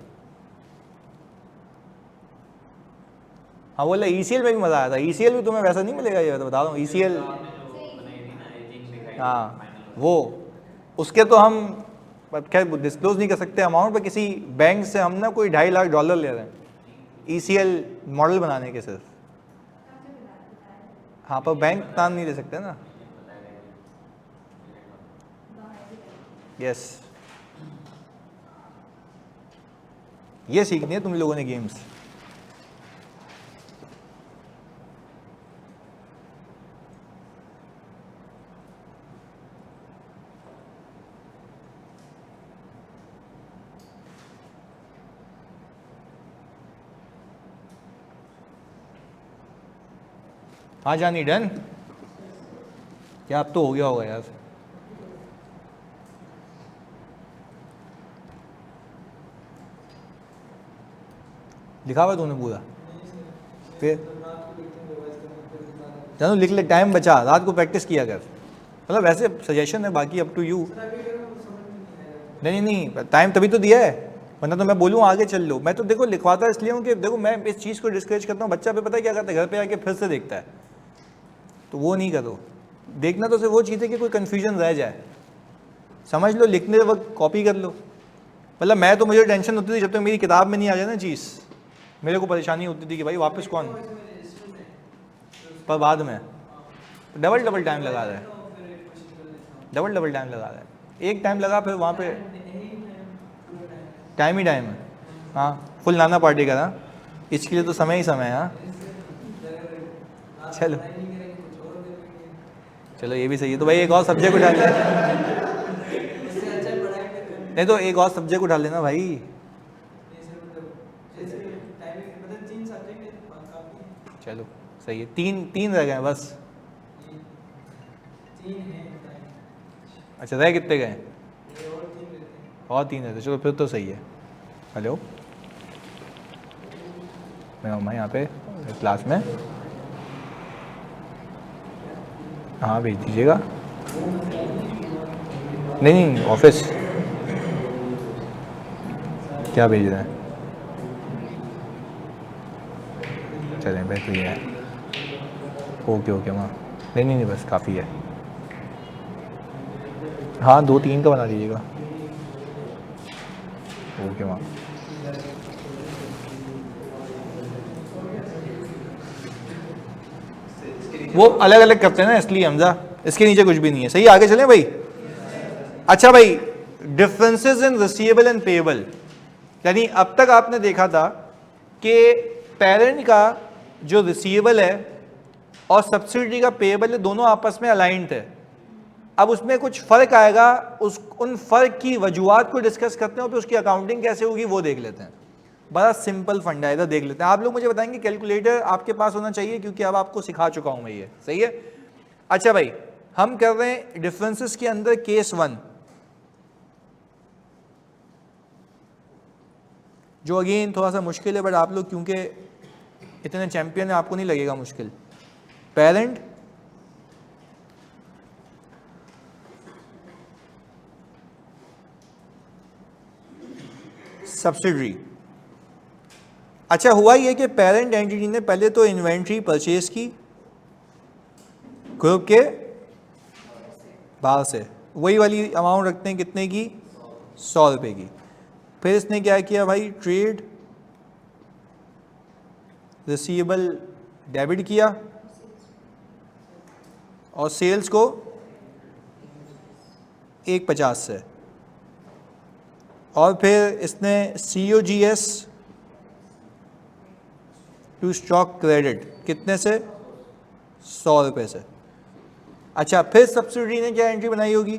हाँ बोले ECL में भी मज़ा आया था, ECL भी तुम्हें वैसा नहीं मिलेगा, ये तो बता रहा हूँ। ECL हाँ वो, उसके तो हम खैर डिस्क्लोज नहीं कर सकते अमाउंट, पर किसी बैंक से हम ना कोई $2.5 लाख ले रहे हैं ECL मॉडल बनाने के सिर्फ। हाँ पर बैंक नाम नहीं दे सकते ना। यस ये सीखनी है तुम लोगों ने गेम्स। हाँ जानी डन, क्या अब तो हो गया होगा यार। लिखा हुआ तूने पूरा, फिर जानू लिख ले, टाइम बचा, रात को प्रैक्टिस किया कर। मतलब वैसे सजेशन है, बाकी अप टू यू। नहीं टाइम तभी तो दिया है, वरना तो मैं बोलूँ आगे चल लो। मैं तो देखो लिखवाता इसलिए हूँ कि देखो मैं इस चीज़ को डिस्करेज करता हूँ, बच्चा पे पता है क्या करता है, घर पे आके फिर से देखता है, तो वो नहीं करो। देखना तो सिर्फ वो चीज़ है कि कोई कन्फ्यूजन रह जाए, समझ लो, लिखने वक्त कॉपी कर लो। मतलब मैं तो, मुझे टेंशन होती थी जब तक मेरी किताब में नहीं आ जाए ना चीज़, मेरे को परेशानी होती थी कि भाई वापस कौन, पर बाद में डबल टाइम लगा रहा है, डबल टाइम लगा रहा है। एक टाइम लगा फिर वहाँ पे टाइम ही टाइम है। हाँ फुल नाना पार्टी का ना, इसके लिए तो समय ही समय है। हाँ चलो चलो ये भी सही है। तो भाई एक और सब्जेक्ट उठा लेना, नहीं तो एक और सब्जेक्ट उठा लेना भाई। चलो सही है, तीन रह गए बस। अच्छा रह कितने गए, और 3 रहते, चलो फिर तो सही है। हेलो मैं यहाँ पे क्लास में, हाँ भेज दीजिएगा। नहीं ऑफिस, क्या भेज रहे हैं, चलें बेहतर है। ओके माँ, नहीं बस काफ़ी है। हाँ 2-3 का बना दीजिएगा। ओके माँ, वो अलग अलग करते हैं ना इसलिए हमजा, इसके नीचे कुछ भी नहीं है। सही, आगे चलें भाई। अच्छा भाई differences in receivable and payable, यानी अब तक आपने देखा था कि पेरेंट का जो रिसीवेबल है और सब्सिडी का पेएबल है दोनों आपस में अलाइंड थे। अब उसमें कुछ फ़र्क आएगा, उन फ़र्क की वजूहात को डिस्कस करते हैं और फिर उसकी अकाउंटिंग कैसे होगी वो देख लेते हैं। बड़ा सिंपल फंडा है, इधर देख लेते हैं। आप लोग मुझे बताएंगे, कैलकुलेटर आपके पास होना चाहिए क्योंकि अब आपको सिखा चुका हूं मैं ये, सही है। अच्छा भाई, हम कर रहे हैं डिफरेंसेस के अंदर केस 1, जो अगेन थोड़ा सा मुश्किल है, बट आप लोग क्योंकि इतने चैंपियन है आपको नहीं लगेगा मुश्किल। Parent subsidiary. अच्छा, हुआ ये कि पेरेंट एंटिटी ने पहले तो इन्वेंट्री परचेज की ग्रुप के बाहर से, वही वाली अमाउंट रखते हैं कितने की, 100 रुपये की। फिर इसने क्या किया भाई, ट्रेड रिसीवेबल डेबिट किया और सेल्स को 150 से, और फिर इसने COGS टू स्टॉक क्रेडिट कितने से, 100 रुपये से। अच्छा, फिर सब्सिडी ने क्या एंट्री बनाई होगी,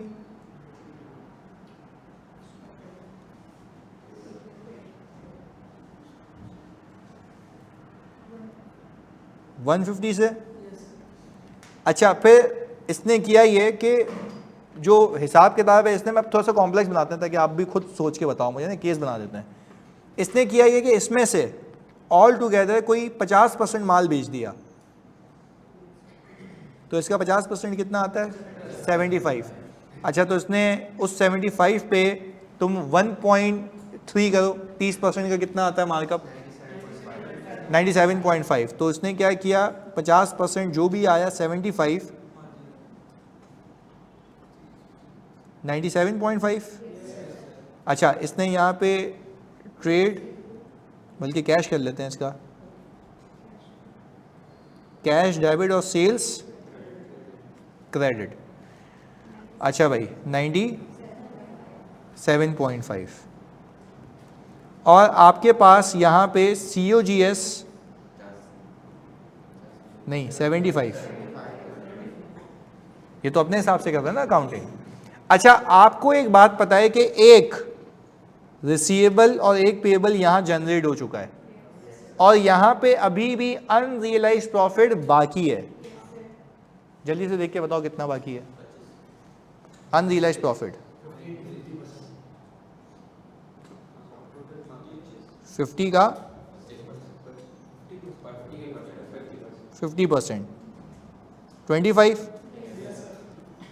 150 से। अच्छा, फिर इसने किया ये कि जो हिसाब किताब है इसने, मैं थोड़ा सा कॉम्प्लेक्स बनाते हैं ताकि आप भी खुद सोच के बताओ मुझे ना, केस बना देते हैं। इसने किया ये कि इसमें से ऑल टुगेदर कोई 50% माल बेच दिया, तो इसका 50% कितना आता है, 75। अच्छा, तो इसने उस 75 पे तुम 1.3 करो, 30% का कितना आता है मार्कअप, 97.5। तो इसने क्या किया, 50% जो भी आया 75, 97.5। अच्छा, इसने यहाँ पे ट्रेड, बल्कि कैश कर लेते हैं इसका, कैश डेबिट और सेल्स क्रेडिट। अच्छा भाई, 97.5, और आपके पास यहाँ पे COGS नहीं 75, ये तो अपने हिसाब से कर रहे हैं ना अकाउंटिंग। अच्छा, आपको एक बात पता है कि एक रिसीवेबल और एक पेएबल यहाँ जनरेट हो चुका है, और यहाँ पे अभी भी अनरियलाइज्ड प्रॉफिट बाकी है। जल्दी से देख के बताओ कितना बाकी है अनरियलाइज्ड प्रॉफिट, 50 का 50%, 25।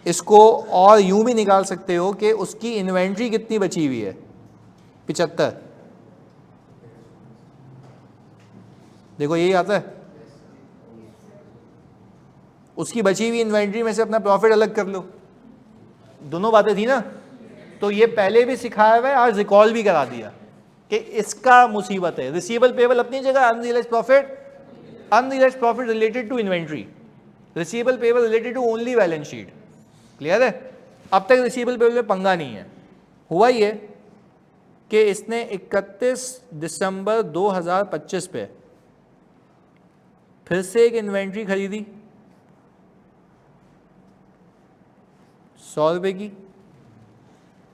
इसको और यूं भी निकाल सकते हो कि उसकी इन्वेंट्री कितनी बची हुई है, 75। देखो यही आता है, उसकी बची हुई इन्वेंट्री में से अपना प्रॉफिट अलग कर लो। दोनों बातें थी ना, तो ये पहले भी सिखाया हुआ है, आज रिकॉल भी करा दिया कि इसका मुसीबत है। रिसीवेबल पेएबल अपनी जगह, unrealised profit related to inventory, receivable payable related to only balance sheet. Clear है? अब तक रिसीवेबल पेएबल में पंगा नहीं है। हुआ ये कि इसने 31 दिसंबर 2025 पे फिर से एक इन्वेंट्री खरीदी 100 रुपये की,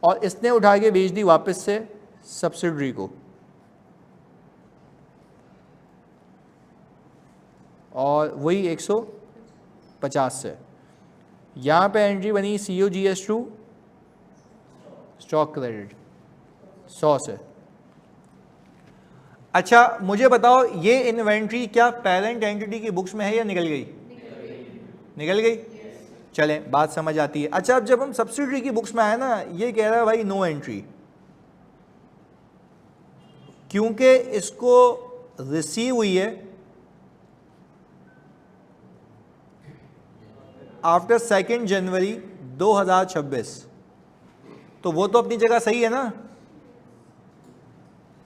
और इसने उठा के बेच दी वापस से सब्सिडरी को, और वही 150 से। यहाँ पे एंट्री बनी COGS टू स्टॉक क्रेडिट 100 से। अच्छा, मुझे बताओ ये इन्वेंट्री क्या पेरेंट एंटिटी की बुक्स में है या निकल गई? निकल गई। चलें, बात समझ आती है। अच्छा, अब जब हम सब्सिडरी की बुक्स में आए ना, ये कह रहा है भाई नो एंट्री, क्योंकि इसको रिसीव हुई है आफ्टर 2 जनवरी 2026, तो वो तो अपनी जगह सही है ना।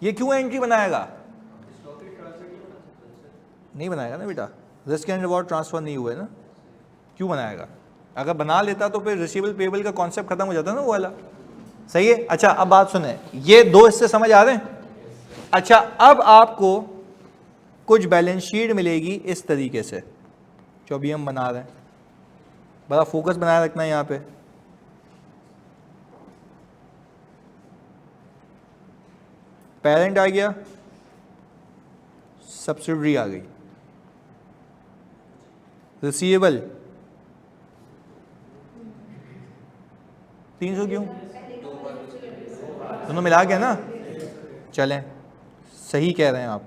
ये क्यों एंट्री बनाएगा? नहीं बनाएगा ना बेटा, रिस्क एंड रिवॉर्ड ट्रांसफर नहीं हुए ना, क्यों बनाएगा? अगर बना लेता तो फिर रिसीवेबल पेएबल का कॉन्सेप्ट खत्म हो जाता ना वो वाला। सही है। अच्छा अब बात सुने, ये दो हिस्से समझ आ रहे हैं। अच्छा अब आपको कुछ बैलेंस शीट मिलेगी इस तरीके से जो अभी हम बना रहे हैं, बड़ा फोकस बनाए रखना है यहाँ पे। पेरेंट आ गया, सब्सिडरी आ गई, रिसीवेबल 300 क्यों, दोनों मिला के ना, चलें सही कह रहे हैं आप।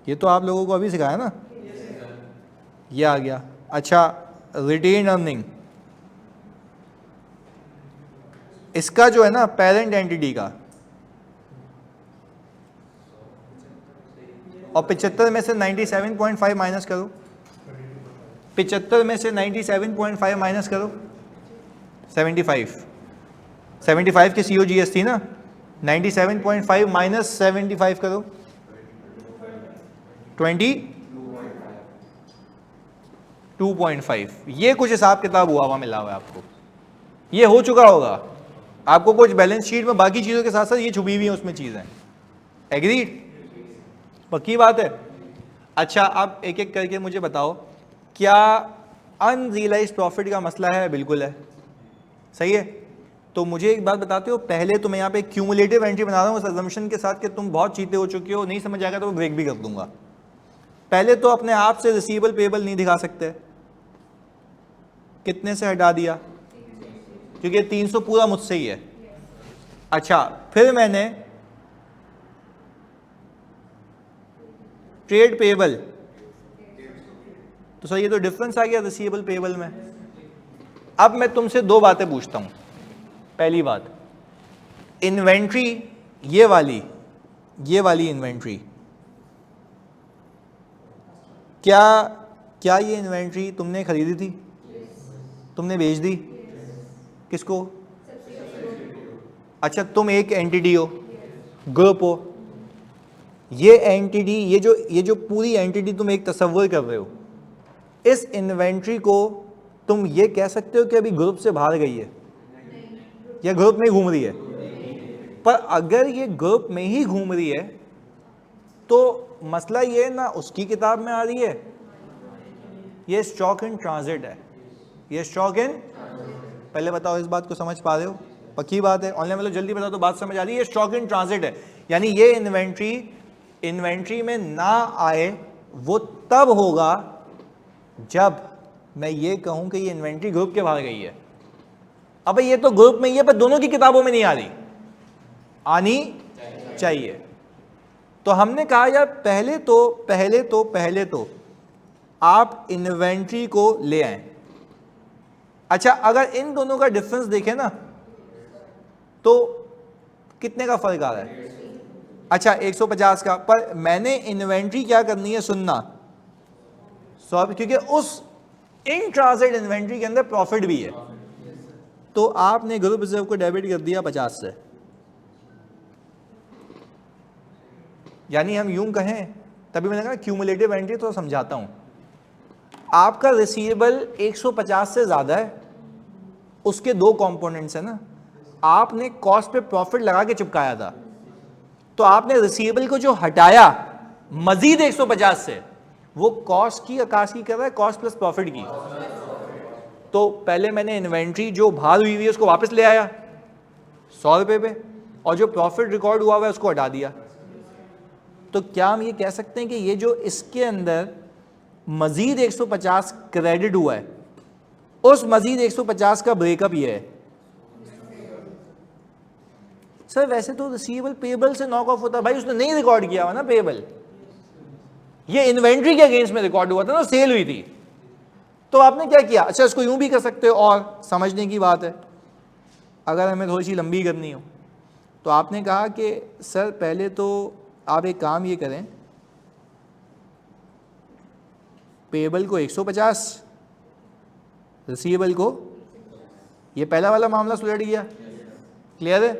ये तो आप लोगों को अभी सिखाया ना, ये आ गया। अच्छा रिटेन अर्निंग, इसका जो है ना पेरेंट एंटिटी का, और 75 में से 97.5 माइनस करो, 75 में से 97.5 माइनस करो, 75 की COGS थी ना, 97.5 माइनस 75 करो, 22.5। ये कुछ हिसाब किताब हुआ मिला हुआ है आपको, ये हो चुका होगा आपको कुछ बैलेंस शीट में, बाकी चीज़ों के साथ साथ ये छुपी हुई है उसमें चीज़ें। एग्रीड, पक्की बात है। अच्छा अब एक एक करके मुझे बताओ, क्या अनरियलाइज्ड प्रॉफिट का मसला है? बिल्कुल है, सही है। तो मुझे एक बात बताते हो, पहले तो मैं यहाँ पे क्यूमुलेटिव एंट्री बना रहा हूँ उस अजम्पशन के साथ कि तुम बहुत चीते हो चुके हो, नहीं समझ आएगा तो मैं ब्रेक भी कर दूंगा। पहले तो अपने आप से रिसीवेबल पेबल नहीं दिखा सकते, कितने से हटा दिया, क्योंकि 300 पूरा मुझसे ही है। अच्छा फिर मैंने ट्रेड पेबल, तो सर ये तो डिफरेंस आ गया रिसीवेबल पेबल में। अब मैं तुमसे दो बातें पूछता हूं। पहली बात, इन्वेंट्री ये वाली इन्वेंट्री, क्या ये इन्वेंट्री तुमने खरीदी थी? तुमने बेच दी? किसको? अच्छा तुम एक एंटिटी हो, ग्रुप हो, ये एंटिटी, ये जो पूरी एंटिटी तुम एक तस्वर कर रहे हो, इस इन्वेंट्री को तुम ये कह सकते हो कि अभी ग्रुप से बाहर गई है या ग्रुप में घूम रही है। पर अगर ये ग्रुप में ही घूम रही है तो मसला ये ना उसकी किताब में आ रही है, ये स्टॉक इन ट्रांजिट है, ये स्टॉक इन, पहले बताओ इस बात को समझ पा रहे हो? पक्की बात है, ऑनलाइन वालों जल्दी बताओ तो बात समझ आ रही है। ये स्टॉक इन ट्रांजिट है, यानी ये इन्वेंट्री में ना आए वो तब होगा जब मैं ये कहूं कि ये इन्वेंट्री ग्रुप के बाहर गई है। अब ये तो ग्रुप में ही है पर दोनों की किताबों में नहीं आ रही, आनी चाहिए। तो हमने कहा यार पहले तो आप इन्वेंट्री को ले आए। अच्छा अगर इन दोनों का डिफरेंस देखें ना तो कितने का फर्क आ रहा है? अच्छा 150 का। पर मैंने इन्वेंट्री क्या करनी है, सुनना, क्योंकि उस इन ट्रांजिट इन्वेंट्री के अंदर प्रॉफिट भी है। तो आपने ग्रुप रिजर्व को डेबिट कर दिया 50 से, यानी हम यूं कहें, तभी मैंने कहा क्यूमुलेटिव एंट्री तो समझाता हूं। आपका रिसीवेबल 150 से ज्यादा है, उसके दो कंपोनेंट्स है ना, आपने कॉस्ट पे प्रॉफिट लगा के चिपकाया था, तो आपने रिसीवेबल को जो हटाया मजीद 150 से, वो कॉस्ट की अक्कासी कर रहा है, कॉस्ट प्लस प्रॉफिट की। तो पहले मैंने इन्वेंट्री जो बाहर हुई है उसको वापस ले आया 100 रुपये पे, और जो प्रॉफिट रिकॉर्ड हुआ है उसको हटा दिया। तो क्या हम ये कह सकते हैं कि ये जो इसके अंदर मजीद 150 क्रेडिट हुआ है, उस मजीद 150 का ब्रेकअप ये है? सर वैसे तो रिसीवेबल पेबल से नॉक ऑफ होता है भाई, उसने नहीं रिकॉर्ड किया हुआ ना पेबल, ये इन्वेंट्री के अगेंस्ट में रिकॉर्ड हुआ था ना, सेल हुई थी। तो आपने क्या किया? अच्छा इसको यूं भी कर सकते हो, और समझने की बात है, अगर हमें थोड़ी सी लंबी करनी हो तो आपने कहा कि सर पहले तो आप एक काम ये करें, पेबल को 150, रिसीवेबल को ये पहला वाला मामला सुलझ गया, क्लियर है।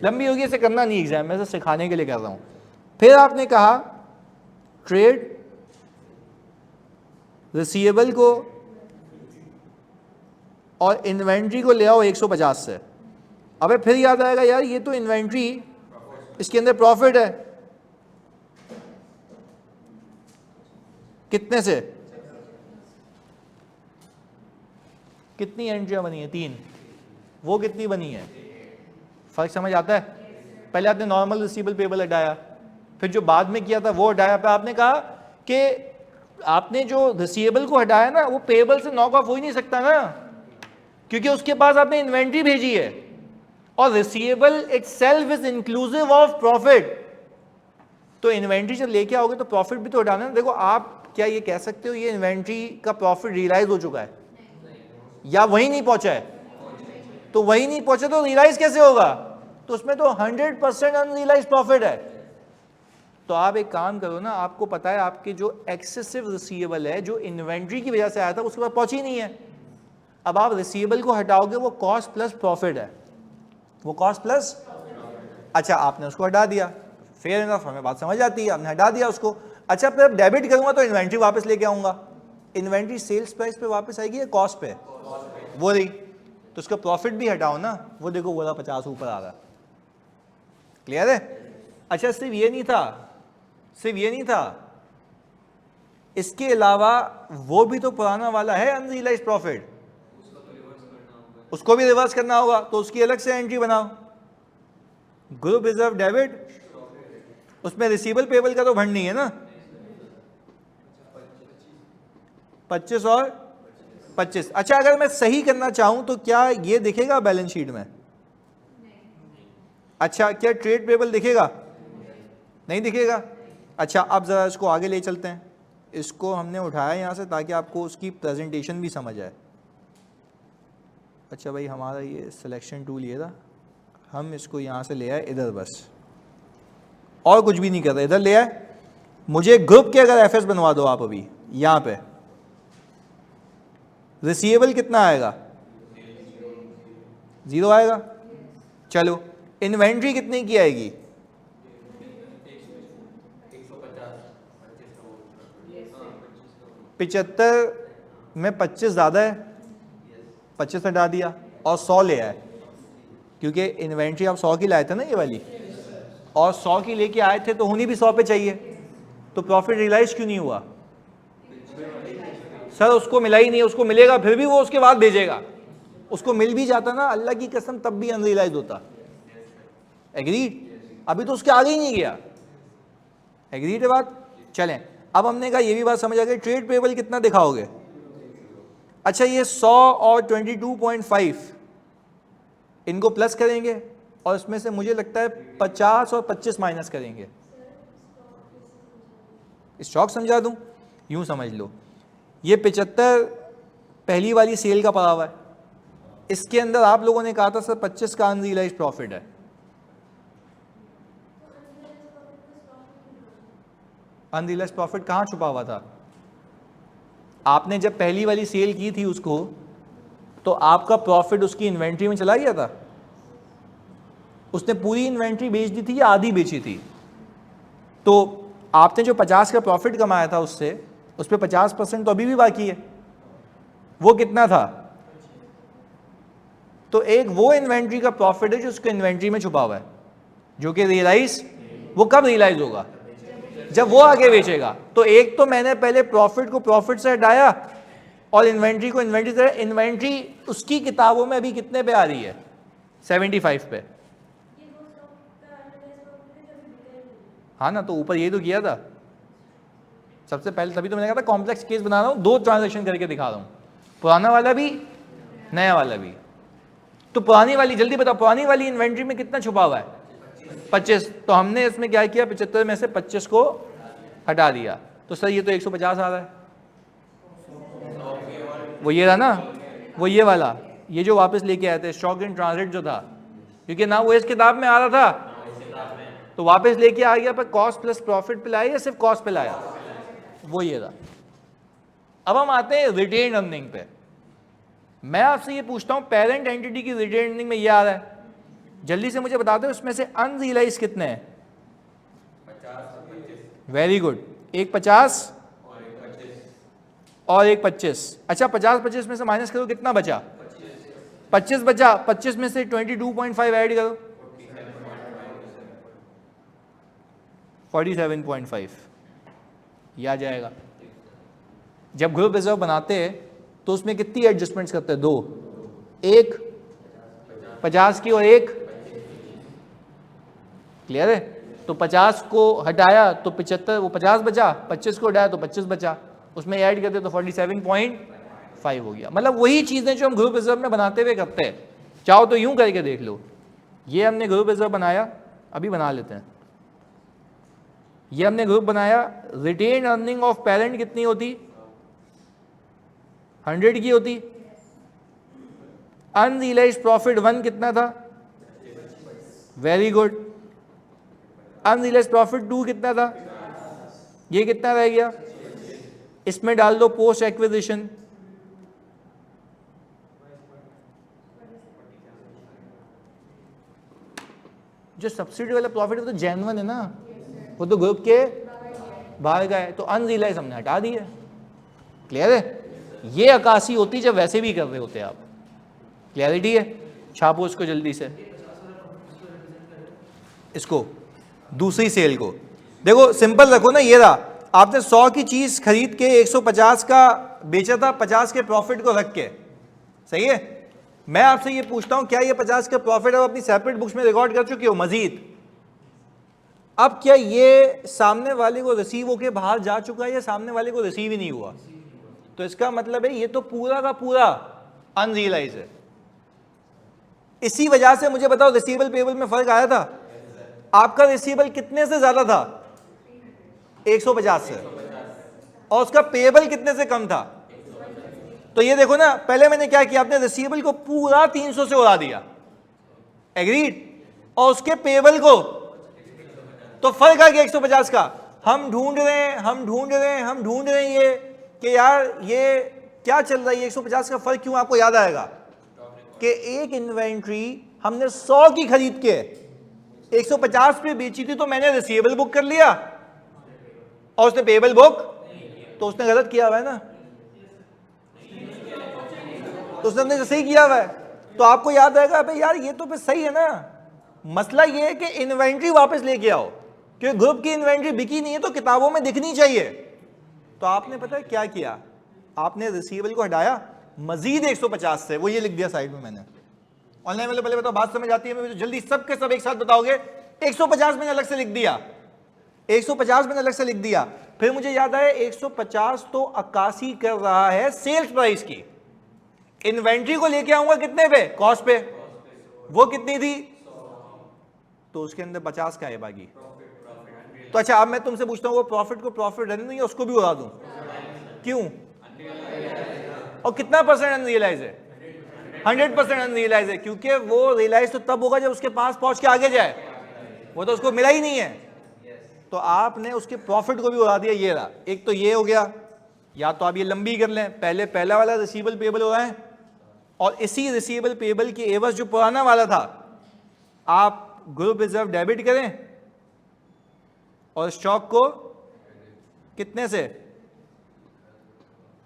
लंबी होगी, इसे करना नहीं एग्जाम में, इसे सिखाने के लिए कर रहा हूँ। फिर आपने कहा ट्रेड रिसीवेबल को और इन्वेंट्री को ले आओ 150 से। अबे फिर याद आएगा यार ये तो इन्वेंट्री, इसके अंदर प्रॉफिट है, कितने से, कितनी एंट्रियां बनी है, 3, वो कितनी बनी है, फर्क समझ आता है। पहले आपने नॉर्मल रिसीवेबल पेबल हटाया, फिर जो बाद में किया था वो हटाया। फिर आपने कहा कि आपने जो रिसीवेबल को हटाया ना, वो पेबल से नॉक ऑफ हो ही नहीं सकता ना, क्योंकि उसके पास आपने इन्वेंट्री भेजी है, और receivable itself is inclusive of profit. तो इन्वेंट्री जब लेके आओगे तो प्रॉफिट भी तो हटाना है। देखो आप क्या ये कह सकते हो ये इन्वेंट्री का प्रॉफिट रियलाइज हो चुका है या वही नहीं पहुंचा है? तो वही नहीं पहुंचा तो रियलाइज कैसे होगा? तो उसमें तो 100% अनरियलाइज प्रॉफिट है। तो आप एक काम करो ना, आपको पता है आपके जो एक्सेसिव रिसीवेबल है जो इन्वेंट्री की वजह से आया था उसके बाद पहुंची नहीं है। अब आप रिसीवेबल को हटाओगे, वो कॉस्ट प्लस प्रॉफिट है, वो कॉस्ट प्लस। अच्छा आपने उसको हटा दिया, फेयर इनफ, हमें बात समझ आती है, आपने हटा दिया उसको। अच्छा फिर डेबिट करूंगा तो इन्वेंट्री वापस लेके आऊंगा, इन्वेंट्री सेल्स प्राइस पे वापस आएगी या कॉस्ट पे? वो रही, तो उसका प्रॉफिट भी हटाओ ना, वो देखो वो 50 ऊपर आ रहा, क्लियर है। अच्छा सिर्फ ये नहीं था, सिर्फ ये नहीं था, इसके अलावा वो भी तो पुराना वाला है अनरियलाइज्ड प्रॉफिट, उसको भी रिवर्स करना होगा, तो उसकी अलग से एंट्री बनाओ, ग्रुप रिजर्व डेबिट। उसमें रिसीवेबल पेबल का तो भंड नहीं है ना, 25 और 25। अच्छा अगर मैं सही करना चाहूं तो क्या ये दिखेगा बैलेंस शीट में? अच्छा क्या ट्रेड पेबल दिखेगा? नहीं दिखेगा। अच्छा अब जरा इसको आगे ले चलते हैं, इसको हमने उठाया यहाँ से ताकि आपको उसकी प्रेजेंटेशन भी समझ आए। अच्छा भाई हमारा ये सिलेक्शन टूल ये था, हम इसको यहाँ से ले आए इधर, बस और कुछ भी नहीं कर रहे, इधर ले आए। मुझे ग्रुप के अगर एफएस बनवा दो आप अभी यहाँ पे, रिसीवेबल कितना आएगा? 0 आएगा। चलो इन्वेंट्री कितने की आएगी? 75 में 25 ज़्यादा है, 25 हटा दिया और 100 ले आए, क्योंकि इन्वेंट्री आप 100 की लाए थे ना ये वाली, और 100 की लेके आए थे तो होनी भी 100 पे चाहिए, तो प्रॉफिट रियलाइज क्यों नहीं हुआ? सर उसको मिला ही नहीं, उसको मिलेगा फिर भी वो उसके बाद भेजेगा, उसको मिल भी जाता ना अल्लाह की कसम तब भी अनरियलाइज होता। एग्रीड? अभी तो उसके आगे ही नहीं गया। एग्रीड है बात? चलें अब हमने कहा ये भी बात समझ आ गई। ट्रेड पेबल कितना दिखाओगे? अच्छा ये 100 और 22.5 इनको प्लस करेंगे और इसमें से मुझे लगता है 50 और 25 माइनस करेंगे। स्टॉक समझा दूं? यूं समझ लो ये 75 पहली वाली सेल का पड़ा हुआ है, इसके अंदर आप लोगों ने कहा था सर 25 का अनरियलाइज्ड प्रॉफिट है। अनरियलाइज्ड प्रॉफिट कहाँ छुपा हुआ था? आपने जब पहली वाली सेल की थी उसको, तो आपका प्रॉफिट उसकी इन्वेंट्री में चला गया था? उसने पूरी इन्वेंट्री बेच दी थी या आधी बेची थी? तो आपने जो 50 का प्रॉफिट कमाया था उससे, उस पर 50% तो अभी भी बाकी है, वो कितना था? तो एक वो इन्वेंट्री का प्रॉफिट है जो उसके इन्वेंट्री में छुपा हुआ है, जो कि रियलाइज, वो कब रियलाइज होगा? जब वो आगे बेचेगा। तो एक तो मैंने पहले प्रॉफिट को प्रॉफिट से हटाया और इन्वेंट्री को इन्वेंट्री से। इन्वेंट्री उसकी किताबों में अभी कितने पे आ रही है? 75 पे। हाँ ना, तो ऊपर ये तो किया था सबसे पहले, तभी तो मैंने कहा था कॉम्प्लेक्स केस बना रहा हूँ, 2 ट्रांजैक्शन करके दिखा रहा हूँ, पुराना वाला भी नया वाला भी। तो पुरानी वाली जल्दी बताओ, पुरानी वाली इन्वेंट्री में कितना छुपा हुआ है? 25। तो हमने इसमें क्या किया, 75 में से 25 को हटा दिया, तो सर ये तो 150 आ रहा है। वो ये रहा ना, वो ये वाला, ये जो वापस लेके आए थे स्टॉक इन ट्रांजिट जो था, क्योंकि ना वो इस किताब में आ रहा था, तो वापस लेके आ गया, पर कॉस्ट प्लस प्रॉफिट पे लाया या सिर्फ कॉस्ट पे लाया? वो ये रहा। अब हम आते हैं रिटेन अर्निंग पे। मैं आपसे ये पूछता हूँ पेरेंट एंटिटी की रिटेन अर्निंग में ये आ रहा है, जल्दी से मुझे बता दो इसमें से अनरियलाइज कितने हैं? 50 वेरी गुड, एक 50 और एक 25। अच्छा 50-25 में से माइनस करो, कितना बचा? 25 बचा। 25 में से 22.5 ऐड करो, 47.5, ये आ जाएगा। जब ग्रुप रिजर्व बनाते हैं तो उसमें कितनी एडजस्टमेंट्स करते हैं? 2, एक 50 की और एक, क्लियर है? तो 50 को हटाया तो 75, वो 50 बचा, 25 को हटाया तो 25 बचा, उसमें ऐड करते तो 47.5 हो गया। मतलब वही चीज़ें जो हम ग्रुप रिजर्व में बनाते हुए करते हैं। चाहो तो यूं करके देख लो, ये हमने ग्रुप रिजर्व बनाया, अभी बना लेते हैं। ये हमने ग्रुप बनाया, रिटेन अर्निंग ऑफ पेरेंट कितनी होती? 100 की होती। अनरियलाइज्ड प्रॉफिट 1 कितना था? Very good. अनरियलाइज्ड प्रॉफिट 2 कितना था? ये कितना रह गया? इसमें डाल दो पोस्ट एक्विजिशन, जो सब्सिडी वाला प्रॉफिट है वो तो जेन्युइन है ना, वो तो ग्रुप के बाहर का है, तो अनरियलाइज हमने हटा दिया। क्लियर है? ये अकासी होती जब वैसे भी कर रहे होते आप। क्लियरिटी है? छापो इसको जल्दी से, इसको दूसरी सेल को देखो, सिंपल रखो ना। ये रहा, आपने 100 की चीज खरीद के 150 का बेचा था, 50 के प्रॉफिट को रख के, सही है? मैं आपसे ये पूछता हूं, क्या ये 50 का प्रॉफिट आप अपनी सेपरेट बुक्स में रिकॉर्ड कर चुके हो मजीद? अब क्या ये सामने वाले को रिसीव होके बाहर जा चुका है या सामने वाले को रिसीव ही नहीं हुआ? तो इसका मतलब है ये तो पूरा का पूरा अनरियलाइज है। इसी वजह से मुझे बताओ रिसीवेबल पेबल में फर्क आया था? आपका रिसीवेबल कितने से ज्यादा था? 150 से, और उसका पेबल कितने से कम था? तो ये देखो ना, पहले मैंने क्या किया, आपने रिसीवेबल को पूरा 300 से उड़ा दिया, एग्रीड, और उसके पेबल को, तो फर्क आ गया 150 का। हम ढूंढ रहे हैं ये कि यार ये क्या चल रहा है, 150 का फर्क क्यों? आपको याद आएगा कि एक इन्वेंट्री हमने 100 की खरीद के 150 पे बेची थी, तो मैंने रिसीवेबल बुक कर लिया और उसने पेबल बुक, तो उसने गलत किया हुआ है ना, तो उसने सही किया हुआ है। तो आपको याद आएगा भाई यार ये तो फिर सही है ना। मसला ये है कि इन्वेंट्री वापस लेके आओ, क्योंकि ग्रुप की इन्वेंट्री बिकी नहीं है तो किताबों में दिखनी चाहिए। तो आपने पता है क्या किया, आपने रिसीवेबल को हटाया मजीद 150 से, वो ये लिख दिया साइड में मैंने। ऑनलाइन वाले पहले बताओ, बात समझ आती है? मैं जल्दी सब के सब एक साथ बताओगे। 150 मैंने अलग से लिख दिया, 150 मैंने अलग से लिख दिया। फिर मुझे याद आया 150 तो अक्कासी कर रहा है सेल्स प्राइस की। इन्वेंट्री को लेके आऊंगा कितने पे? कॉस्ट पे। वो कितनी थी? तो उसके अंदर 50 का है बाकी। तो अच्छा अब मैं तुमसे पूछता हूँ, वो प्रॉफिट को प्रॉफिट रहने दूं या उसको भी उड़ा दूं? क्यों? और कितना परसेंट अनरियलाइज है? 100% अनरियलाइज है, क्योंकि वो रियलाइज तो तब होगा जब उसके पास पहुंच के आगे जाए, वो तो उसको मिला ही नहीं है। तो आपने उसके प्रॉफिट को भी उड़ा दिया। ये रहा, एक तो ये हो गया, या तो आप ये लंबी कर लें, पहले पहला वाला रिसीवेबल पेबल हो रहा है, और इसी रिसीवेबल पेबल के एवज जो पुराना वाला था आप ग्रुप रिजर्व डेबिट करें, और स्टॉक को कितने से?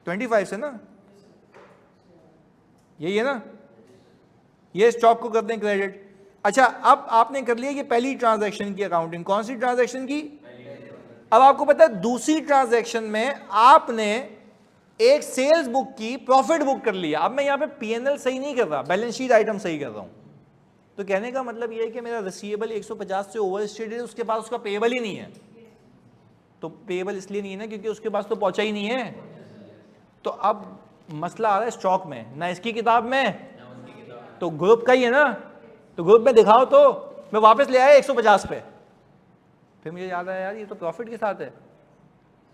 25 से ना, यही है ना, ये स्टॉक को कर दें क्रेडिट। अच्छा अब आपने कर लिया ये पहली ट्रांजैक्शन की अकाउंटिंग। कौन सी ट्रांजैक्शन की? अब आपको पता है दूसरी ट्रांजैक्शन में आपने एक सेल्स बुक की, प्रॉफिट बुक कर लिया। अब मैं यहां पे पीएनएल सही नहीं कर रहा, बैलेंस शीट आइटम सही कर रहा हूं। तो कहने का मतलब ये है कि मेरा रिसीवेबल 150 से ओवर स्टेटेड है, उसके पास उसका पेएबल ही नहीं है। तो पेएबल इसलिए नहीं है ना क्योंकि उसके पास तो पहुंचा ही नहीं है। तो अब मसला आ रहा है स्टॉक में, ना इसकी किताब में, तो ग्रुप का ही है ना, तो ग्रुप में दिखाओ। तो मैं वापस ले आया 150 पे, फिर मुझे याद आया यार ये तो प्रॉफिट के साथ है,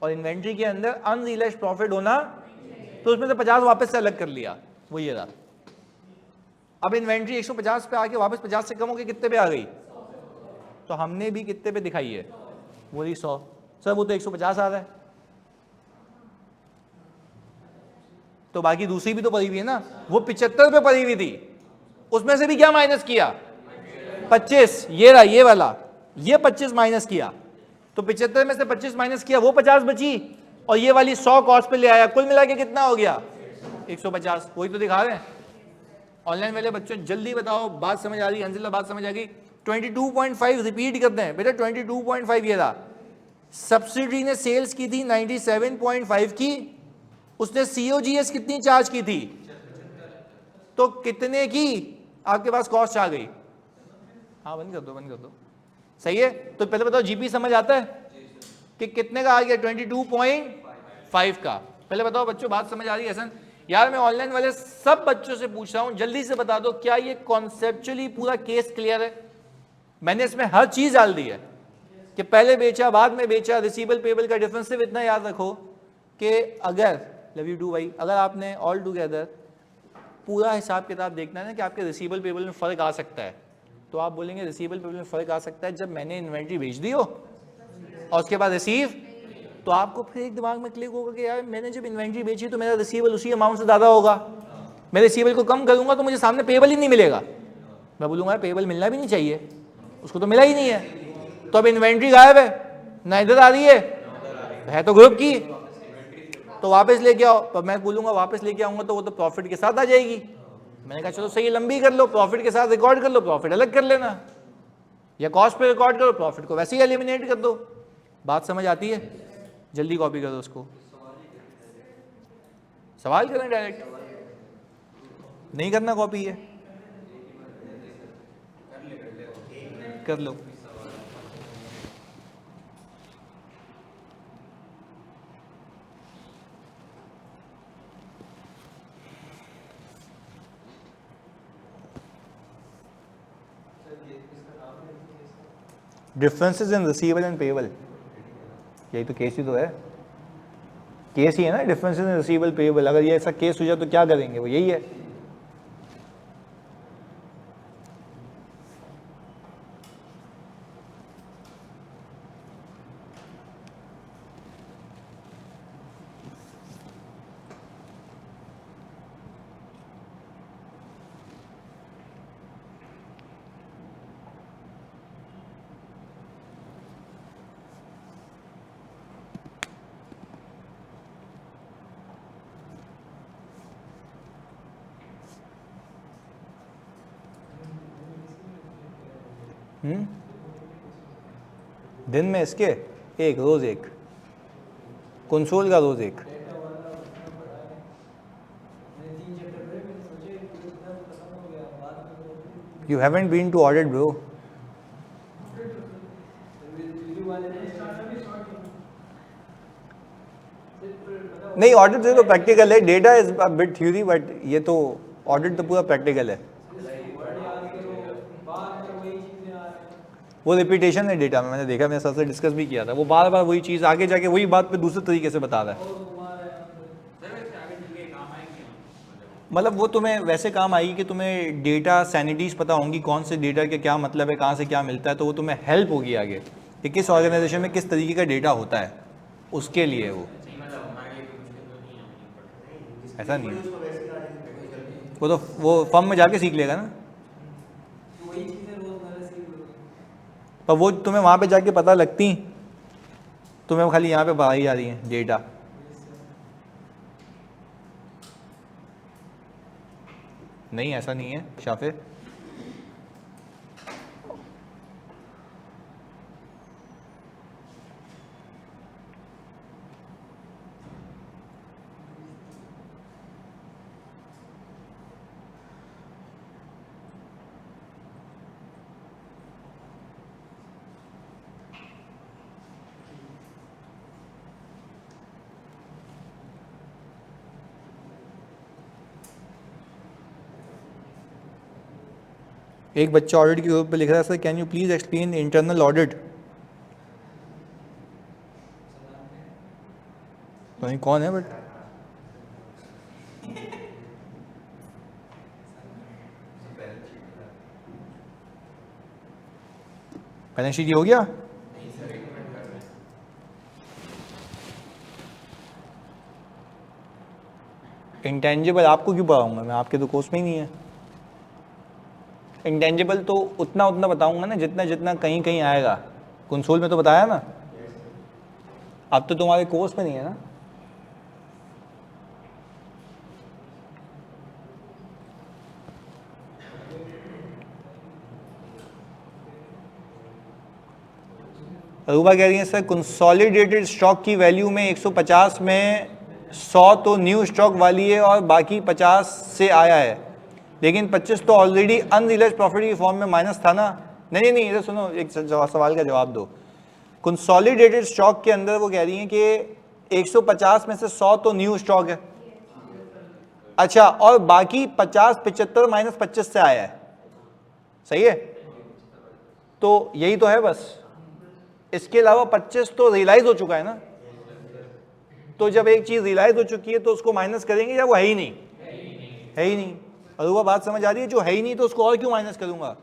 और इन्वेंट्री के अंदर अनरियलाइज्ड प्रॉफिट होना, तो उसमें से 50 वापस से अलग कर लिया, वो ये रहा। अब इन्वेंट्री 150 पे आके वापस 50 से कम होकर कितने पे आ गई? तो हमने भी कितने पे दिखाई है? वही 100। सर वो तो 150 आ रहा है। तो बाकी दूसरी भी तो पड़ी हुई है ना, वो 75 पे पड़ी हुई थी, उसमें से भी क्या माइनस किया 25, ये रहा ये वाला, ये 25 माइनस किया, तो 75 में से 25 माइनस किया, वो 50 बची, और ये वाली 100 कॉस्ट पे ले आया, कुल मिला के कितना हो गया 150। वही तो दिखा रहे हैं। ऑनलाइन वाले बच्चों जल्दी बताओ, बात समझ आ रही है? अंजिला बात समझ आ गई? 22.5 रिपीट करते हैं बेटा, 22.5 ये रहा। सब्सिडी ने सेल्स की थी 97.5 की, उसने सीओजीएस कितनी चार्ज की थी, तो कितने की आपके पास कॉस्ट आ गई? हाँ बंद कर दो, बंद कर दो, सही है। तो पहले बताओ जीपी समझ आता है कि कितने का आ गया 22.5 का? पहले बताओ बच्चों, बात समझ आ रही है? हसन यार मैं ऑनलाइन वाले सब बच्चों से पूछ रहा हूं, जल्दी से बता दो क्या ये कॉन्सेप्चुअली पूरा केस क्लियर है? मैंने इसमें हर चीज डाल दी है कि पहले बेचा बाद में बेचा, रिसीवेबल पेबल का डिफरेंस। सिर्फ इतना याद रखो कि अगर लव यू टू भाई, अगर आपने ऑल टुगेदर पूरा हिसाब किताब देखना है ना कि आपके रिसीवेबल पेबल में फर्क आ सकता है, तो आप बोलेंगे रिसीवेबल पेबल में फर्क आ सकता है जब मैंने इन्वेंट्री बेच दी हो और उसके बाद रिसीव, तो आपको फिर एक दिमाग में क्लिक होगा कि यार मैंने जब इन्वेंट्री बेची तो मेरा रिसीवेबल उसी अमाउंट से ज़्यादा होगा, मैं रिसीवेबल को कम करूंगा तो मुझे सामने पेबल ही नहीं मिलेगा। मैं बोलूँगा पेबल मिलना भी नहीं चाहिए, उसको तो मिला ही नहीं है, तो अब इन्वेंट्री गायब है ना, इधर आ रही है तो ग्रुप की, तो वापस लेके आओ। तो मैं बोलूँगा वापस लेके आऊँगा तो वो तो प्रॉफिट के साथ आ जाएगी। मैंने कहा चलो सही, लंबी कर लो, प्रॉफिट के साथ रिकॉर्ड कर लो, प्रॉफिट अलग कर लेना, या कॉस्ट पे रिकॉर्ड करो, प्रॉफिट को वैसे ही एलिमिनेट कर दो। बात समझ आती है? जल्दी कॉपी करो उसको, सवाल करें डायरेक्ट, नहीं करना कॉपी है, कर लो। Differences in receivable and payable, यही तो केस ही तो है, केस ही है ना, डिफरेंसेस इन रिसीवेबल पेबल। अगर ये ऐसा केस हो जाए तो क्या करेंगे, वो यही है। दिन में इसके एक, रोज एक, कंसोल का रोज एक। You haven't been to audit bro. नहीं ऑडिट से तो प्रैक्टिकल है, data is a bit theory, but ये तो ऑडिट तो पूरा प्रैक्टिकल है। वो रिपीटेशन है डेटा में, मैंने देखा, मैंने सबसे डिस्कस भी किया था, वो बार बार वही चीज़ आगे जाके वही बात पे दूसरे तरीके से बता रहा है। मतलब वो तुम्हें वैसे काम आएगी कि तुम्हें डेटा सैनिटीज़ पता होंगी, कौन से डेटा के क्या मतलब है, कहाँ से क्या मिलता है, तो वो तुम्हें हेल्प होगी आगे कि किस ऑर्गेनाइजेशन में किस तरीके का डेटा होता है, उसके लिए वो ऐसा नहीं है। वो फर्म में जाके सीख लेगा ना, पर वो तुम्हें वहाँ पे जाके पता लगती, तुम्हें खाली यहाँ पे पढ़ाई जा रही है डेटा। नहीं ऐसा नहीं है शाफिर। एक बच्चा ऑडिट के ग्रुप पे लिख रहा है, sir can you please explain internal audit. तो नहीं कौन है, बट बैलेंस शीट हो गया। इंटेंजिबल आपको क्यों बताऊंगा मैं, आपके तो कोर्स में ही नहीं है। इंटेंजिबल तो उतना उतना बताऊंगा ना जितना जितना कहीं कहीं आएगा, कंसोल में तो बताया ना, अब तो तुम्हारे कोर्स में नहीं है ना। रूबा कह रही है सर कंसोलिडेटेड स्टॉक की वैल्यू में 150 में 100 तो न्यू स्टॉक वाली है और बाकी 50 से आया है, लेकिन 25 तो ऑलरेडी अनरियलाइज्ड प्रॉफिट की फॉर्म में माइनस था ना। नहीं नहीं इधर सुनो, एक सवाल का जवाब दो। कंसोलिडेटेड स्टॉक के अंदर वो कह रही हैं कि 150 में से 100 तो न्यू स्टॉक है, अच्छा, और बाकी 50 75 माइनस 25 से आया है, सही है, तो यही तो है बस। इसके अलावा 25 तो रियलाइज हो चुका है ना, तो जब एक चीज रियलाइज हो चुकी है तो उसको माइनस करेंगे या वो है ही नहीं, है ही नहीं। और वो बात समझ आ रही है, जो है ही नहीं तो उसको और क्यों माइनस करूंगा।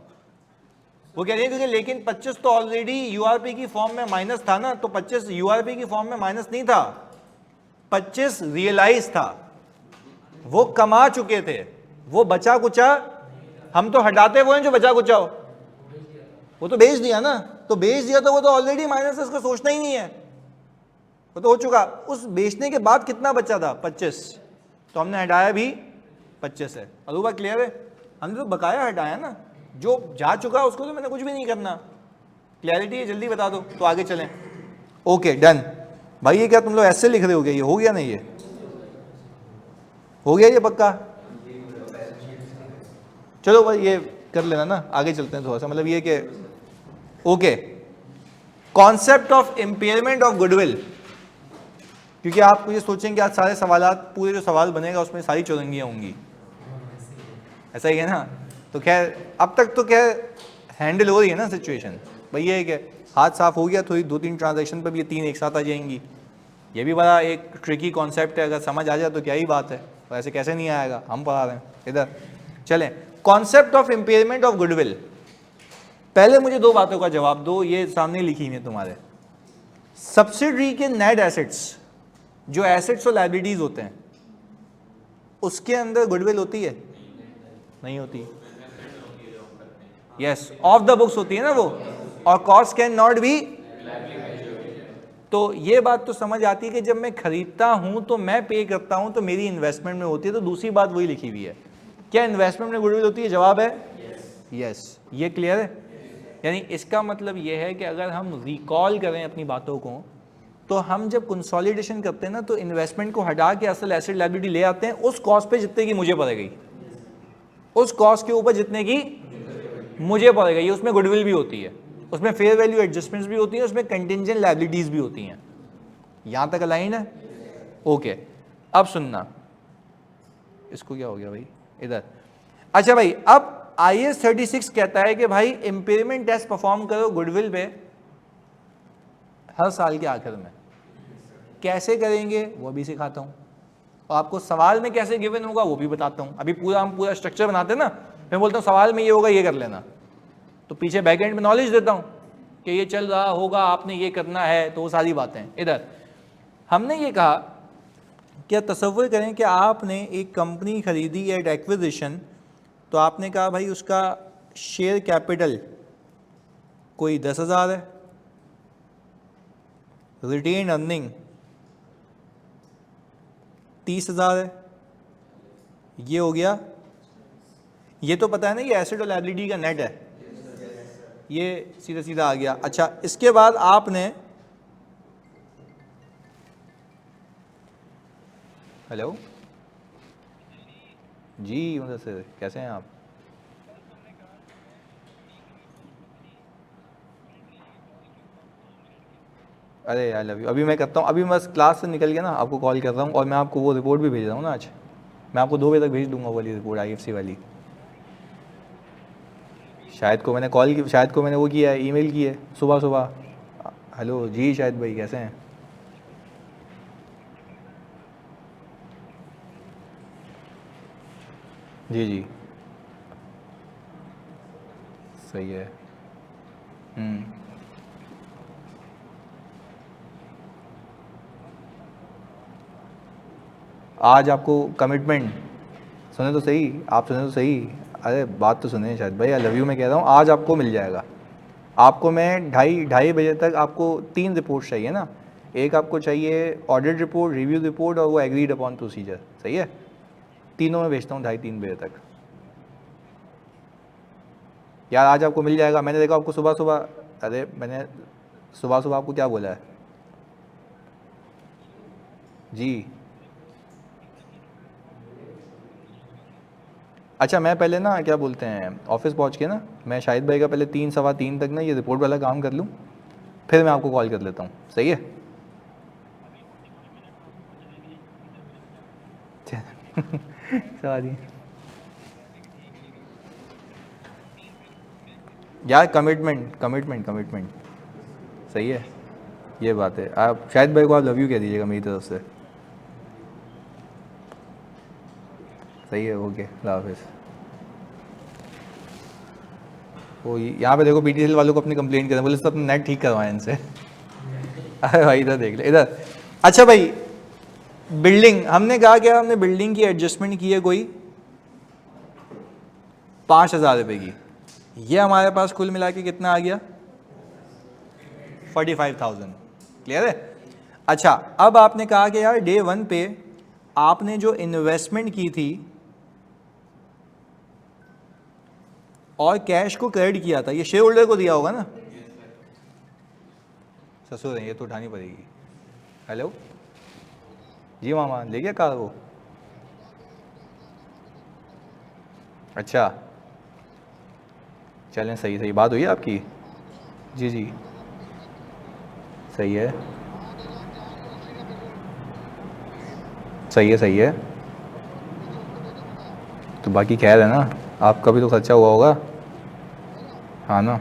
वो कह रही है क्योंकि लेकिन 25 तो ऑलरेडी यूआरपी की फॉर्म में माइनस था ना, तो 25 यूआरपी की फॉर्म में माइनस नहीं था, 25 रियलाइज था, वो कमा चुके थे, वो बचा कुचा, हम तो हटाते वो हैं जो बचा कुचा हो, वो तो बेच दिया ना, तो बेच दिया तो वो तो ऑलरेडी माइनस है, उसका सोचना ही नहीं है, वो तो हो चुका। उस बेचने के बाद कितना बचा था 25, तो हमने हटाया भी 25 है। अरूबा क्लियर है, हमने तो बकाया हटाया ना, जो जा चुका उसको तो मैंने कुछ भी नहीं करना। क्लैरिटी है, जल्दी बता दो तो आगे चलें। Okay done. भाई ये क्या तुम लोग ऐसे लिख रहे हो गया, ये हो गया नहीं, ये हो गया ये पक्का। चलो भाई ये कर लेना ना, आगे चलते हैं थोड़ा सा, मतलब ये कि okay concept of impairment of goodwill, क्योंकि आप ये सोचेंगे आज सारे सवालात, पूरे जो सवाल बनेगा उसमें सारी चौरंगियाँ होंगी, ऐसा ही है ना। तो खैर अब तक तो क्या हैंडल हो रही है ना सिचुएशन। भाई ये है कि हाथ साफ हो गया, थोड़ी 2-3 ट्रांजैक्शन पर भी ये 3 एक साथ आ जाएंगी। ये भी बड़ा एक ट्रिकी कॉन्सेप्ट है, अगर समझ आ जाए तो क्या ही बात है, और ऐसे कैसे नहीं आएगा, हम पढ़ा रहे हैं इधर। चलें, concept of impairment of goodwill. पहले मुझे 2 बातों का जवाब दो, ये सामने लिखी हुई है तुम्हारे। सब्सिडरी के नेट एसेट्स, जो एसेट्स और लायबिलिटीज होते हैं, उसके अंदर गुडविल होती है नहीं होती? यस, ऑफ द बुक्स होती है ना वो, और कॉस्ट कैन नॉट बी। तो ये बात तो समझ आती है कि जब मैं खरीदता हूं तो मैं पे करता हूं तो मेरी इन्वेस्टमेंट में होती है, तो दूसरी बात वही लिखी हुई है। क्या इन्वेस्टमेंट में गुडविल होती है? जवाब है यस। ये क्लियर है? यानी इसका मतलब ये है कि अगर हम रिकॉल करें अपनी बातों को, तो हम जब कंसोलिडेशन करते हैं ना, तो इन्वेस्टमेंट को हटा के असल एसेट लायबिलिटी ले आते हैं उस कॉस्ट पे जितने की मुझे पड़ेगी, उस कॉस्ट के ऊपर जितने की मुझे पड़ेगा। ये उसमें गुडविल भी होती है, उसमें फेयर वैल्यू एडजस्टमेंट्स भी होती हैं, उसमें कंटिंजेंट लायबिलिटीज भी होती हैं। यहां तक अलाइन है? ओके, अब सुनना, इसको क्या हो गया भाई इधर। अच्छा भाई, अब IAS 36 कहता है कि भाई इम्पेयरमेंट टेस्ट परफॉर्म करो गुडविल पे हर साल के आखिर में। कैसे करेंगे वो भी सिखाता हूं, और आपको सवाल में कैसे गिवन होगा वो भी बताता हूं। अभी हम पूरा स्ट्रक्चर बनाते हैं ना, मैं बोलता हूं सवाल में ये होगा, ये कर लेना, तो पीछे बैक एंड में नॉलेज देता हूं कि ये चल रहा होगा, आपने ये करना है, तो वो सारी बातें। इधर हमने ये कहा कि तसव्वुर करें कि आपने एक कंपनी खरीदी एट एक्विजिशन, तो आपने कहा भाई उसका शेयर कैपिटल कोई 10,000 है, रिटेन अर्निंग 30,000 है, ये हो गया। ये तो पता है ना, ये एसेट और लायबिलिटी का नेट है, ये सीधा सीधा आ गया। अच्छा, इसके बाद आपने, हेलो जी मतलब से कैसे हैं आप? अरे आई लव यू। अभी मैं करता हूँ, अभी बस क्लास से निकल गया ना, आपको कॉल कर रहा हूँ, और मैं आपको वो रिपोर्ट भी भेज रहा हूँ ना आज, मैं आपको 2 बजे तक भेज दूंगा वाली रिपोर्ट, IFC वाली। शायद को मैंने कॉल की, शायद को मैंने वो किया है, ईमेल की है सुबह सुबह। हेलो जी शायद भाई, कैसे हैं? जी जी सही है। आज आपको कमिटमेंट, सुने तो सही, आप सुने तो सही, अरे बात तो सुने शायद भाई, आई लव यू मैं कह रहा हूँ, आज आपको मिल जाएगा। आपको मैं ढाई बजे तक, आपको 3 रिपोर्ट चाहिए ना, एक आपको चाहिए ऑडिट रिपोर्ट, रिव्यू रिपोर्ट और वो एग्रीड अपॉन प्रोसीजर, सही है, तीनों में भेजता हूँ 2:30-3 बजे तक। यार आज आपको मिल जाएगा। मैंने देखा आपको सुबह, अरे मैंने सुबह आपको क्या बोला है जी। अच्छा मैं पहले ना क्या बोलते हैं ऑफिस पहुंच के ना, मैं शाहिद भाई का पहले 3-3:15 तक ना ये रिपोर्ट वाला काम कर लूँ, फिर मैं आपको कॉल कर लेता हूँ, सही है? सॉरी यार, कमिटमेंट सही है, ये बात है। आप शाहिद भाई को आप लव यू कह दीजिएगा मेरी तरफ से, सही है, ओके, अल्लाह हाफिज़। वो यहाँ पे देखो पीटीसीएल वालों को अपनी कंप्लेंट करें, बोले सब अपना नेट ठीक करवाएं इनसे। अरे भाई इधर देख ले, इधर। अच्छा भाई बिल्डिंग, हमने कहा क्या, हमने बिल्डिंग की एडजस्टमेंट की है कोई 5,000 रुपये की, ये हमारे पास कुल मिला के कितना आ गया 45,000, क्लियर है? अच्छा अब आपने कहा कि यार डे 1 पे आपने जो इन्वेस्टमेंट की थी और कैश को क्रेडिट किया था, ये शेयर होल्डर को दिया होगा ना? ससुर है, ये तो उठानी पड़ेगी। हेलो जी मामा, ले गया कार वो? अच्छा चलें, सही बात हुई है आपकी, जी सही है, सही है। तो बाकी खैर है ना, आपका भी तो खर्चा हुआ होगा, हाँ ना,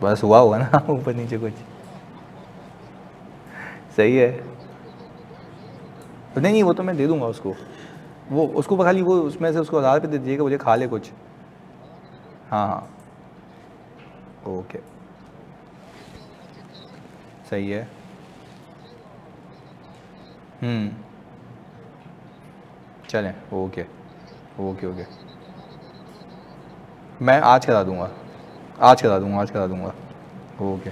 बस हुआ होगा ना ऊपर नीचे कुछ, सही है। नहीं वो तो मैं दे दूंगा उसको, वो उसको खाली वो उसमें से उसको 1000 रुपये दे दीजिएगा, मुझे खा ले कुछ। हाँ ओके, सही है। चलें, ओके, मैं आज करा दूंगा, ओके।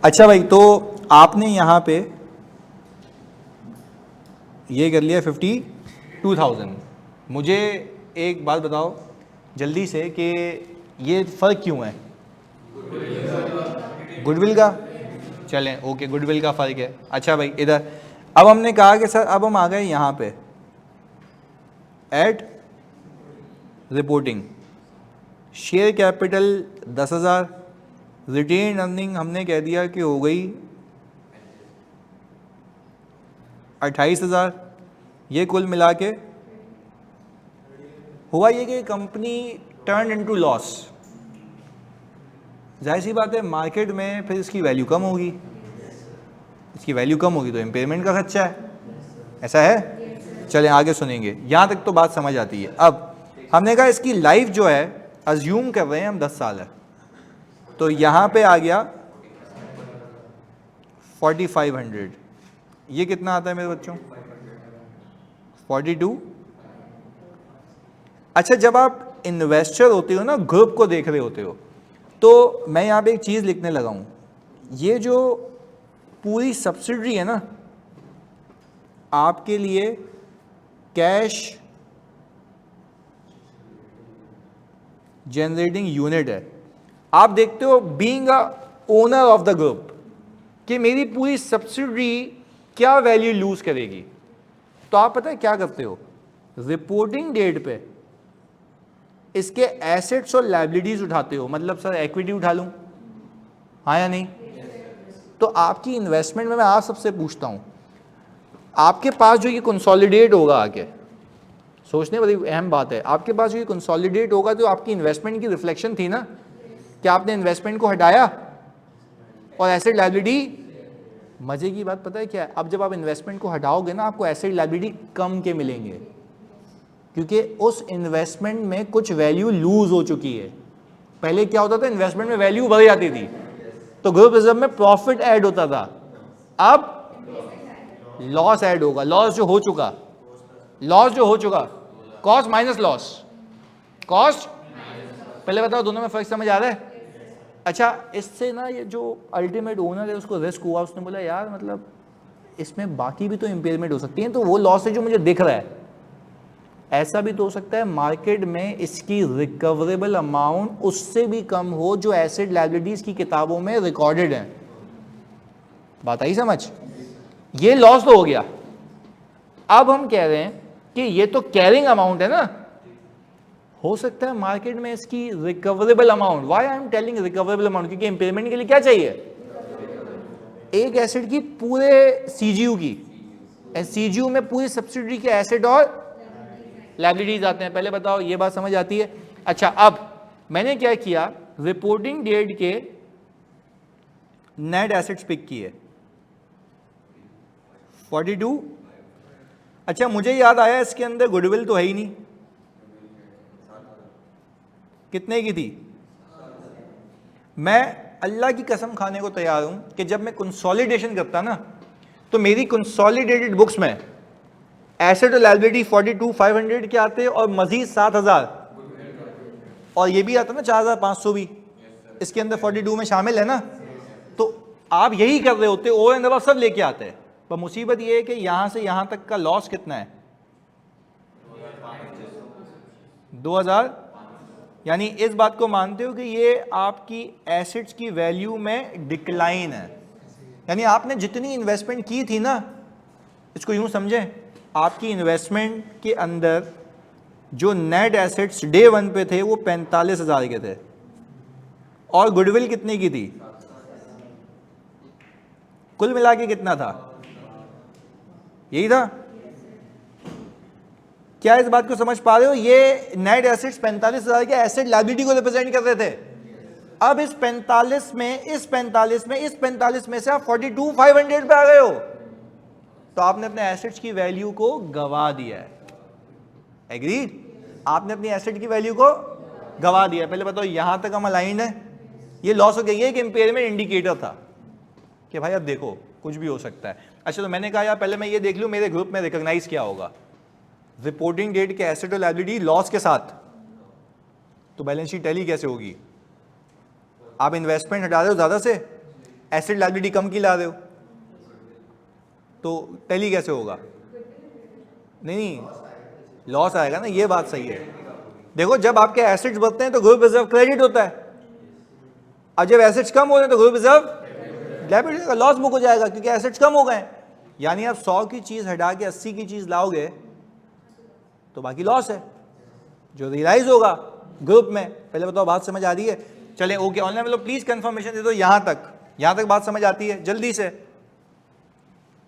अच्छा भाई तो आपने यहाँ पे ये कर लिया 52,000। मुझे एक बात बताओ जल्दी से कि ये फ़र्क क्यों है? गुडविल का, चलें ओके, गुडविल का फ़र्क है। अच्छा भाई इधर, अब हमने कहा कि सर अब हम आ गए यहाँ पे at reporting, share capital 10,000, retained earning हमने कह दिया कि हो गई 28,000, ये कुल मिला के हुआ ये कि कंपनी टर्न इनटू लॉस। जाहिर सी बात है मार्केट में फिर इसकी वैल्यू कम होगी, तो इम्पेयरमेंट का खर्चा है, ऐसा है? चलें आगे सुनेंगे, यहाँ तक तो बात समझ आती है। अब हमने कहा इसकी लाइफ जो है अज्यूम कर रहे हैं हम 10 साल है, तो यहाँ पे आ गया 4500, ये कितना आता है मेरे बच्चों? 42। अच्छा जब आप इन्वेस्टर होते हो ना, ग्रुप को देख रहे होते हो, तो मैं यहाँ पे एक चीज़ लिखने लगा हूँ, ये जो पूरी सब्सिडरी है ना आपके लिए कैश जनरेटिंग यूनिट है। आप देखते हो being a owner of the group कि मेरी पूरी सब्सिडरी क्या वैल्यू लूज करेगी, तो आप पता है क्या करते हो, रिपोर्टिंग डेट पे इसके एसेट्स और लायबिलिटीज उठाते हो, मतलब सर इक्विटी उठा लूं, हाँ या नहीं? तो आपकी इन्वेस्टमेंट में मैं आप सबसे पूछता हूं, आपके पास जो ये कंसोलिडेट होगा आगे, सोचने वाली अहम बात है, आपके पास जो ये कंसोलिडेट होगा तो आपकी इन्वेस्टमेंट की रिफ्लेक्शन थी ना, कि आपने इन्वेस्टमेंट को हटाया और एसेट लायबिलिटी, मजे की बात पता है क्या है, अब जब आप इन्वेस्टमेंट को हटाओगे ना आपको एसेट लायबिलिटी कम के मिलेंगे, क्योंकि उस इन्वेस्टमेंट में कुछ वैल्यू लूज हो चुकी है। पहले क्या होता था, इन्वेस्टमेंट में वैल्यू बढ़ जाती थी तो ग्रुप रिजर्व में प्रॉफिट ऐड होता था, अब लॉस ऐड होगा, लॉस जो हो चुका, लॉस जो हो चुका, कॉस्ट माइनस लॉस, कॉस्ट। पहले बताओ दोनों में फर्क समझ आ रहा है? अच्छा, इससे ना ये जो अल्टीमेट ओनर है उसको रिस्क हुआ, उसने बोला यार मतलब इसमें बाकी भी तो इम्पेयरमेंट हो सकती है, तो वो लॉस है जो मुझे दिख रहा है, ऐसा भी तो हो सकता है मार्केट में इसकी रिकवरेबल अमाउंट उससे भी कम हो जो एसेट लायबिलिटीज की किताबों में रिकॉर्डेड है। बात आई समझ? ये लॉस तो हो गया। अब हम कह रहे हैं कि ये तो कैरिंग अमाउंट है ना, हो सकता है मार्केट में इसकी recoverable amount, why I am telling recoverable amount, क्योंकि इम्पेयरमेंट के लिए क्या चाहिए, एक एसेट की पूरे सीजीयू की, सीजीयू में पूरी सब्सिडियरी के एसेट और लायबिलिटीज आते हैं। पहले बताओ ये बात समझ आती है? अच्छा, अब मैंने क्या किया, रिपोर्टिंग डेट के नेट एसेट्स पिक किए 42। अच्छा, मुझे याद आया इसके अंदर गुडविल तो है ही नहीं, कितने की थी? मैं अल्लाह की कसम खाने को तैयार हूं कि जब मैं कंसोलिडेशन करता ना, तो मेरी कंसोलिडेटेड बुक्स में एसेट और लायबिलिटी 42,500 के आते और मजीद 7,000, और ये भी आता ना 4,500 भी इसके अंदर 42 में शामिल है ना। तो आप यही कर रहे होते, ओवर एंड अबव सब लेके आते हैं, पर मुसीबत ये है कि यहां से यहां तक का लॉस कितना है, 2,000। यानी इस बात को मानते हो कि ये आपकी एसेट्स की वैल्यू में डिक्लाइन है, यानी आपने जितनी इन्वेस्टमेंट की थी ना, इसको यूं समझें, आपकी इन्वेस्टमेंट के अंदर जो नेट एसेट्स डे 1 पे थे वो 45,000 के थे, और गुडविल कितने की थी, कुल मिला के कितना था, यही था। क्या इस बात को समझ पा रहे हो? ये नेट एसेट्स 45,000 के एसेट लायबिलिटी को रिप्रेजेंट कर रहे थे। अब इस 45 में से आप 42,500 पे आ गए हो, तो आपने अपने एसेट्स की वैल्यू को गवा दिया है। एग्री? आपने अपनी एसेट की वैल्यू को गवा दिया है। पहले बताओ यहां तक हम अलाइंड है, ये लॉस हो गया, ये एक इम्पेयरमेंट इंडिकेटर था कि भाई अब देखो कुछ भी हो सकता है। अच्छा, तो मैंने कहा यार पहले मैं ये देख लूं मेरे ग्रुप में रिकॉग्नाइज क्या होगा, रिपोर्टिंग डेट के एसेट और लायबिलिटी लॉस के साथ, तो बैलेंस शीट टैली कैसे होगी? आप इन्वेस्टमेंट हटा रहे हो ज्यादा से, एसेट लायबिलिटी कम की ला रहे हो, तो टैली कैसे होगा? नहीं, लॉस आएगा ना, ये बात सही है। देखो, जब आपके एसेट्स बढ़ते हैं तो ग्रुप रिजर्व क्रेडिट होता है, और जब एसेट्स कम हो रहे हैं तो ग्रुप रिजर्व लायबिलिटी का लॉस बुक हो जाएगा, क्योंकि एसेट्स कम हो गए। यानी आप 100 की चीज हटा के 80 की चीज लाओगे तो बाकी लॉस है, जो रियलाइज होगा ग्रुप में। पहले बताओ बात समझ आ रही है? चले ओके, ऑनलाइन मतलब प्लीज कंफर्मेशन दे दो यहां तक बात समझ आती है?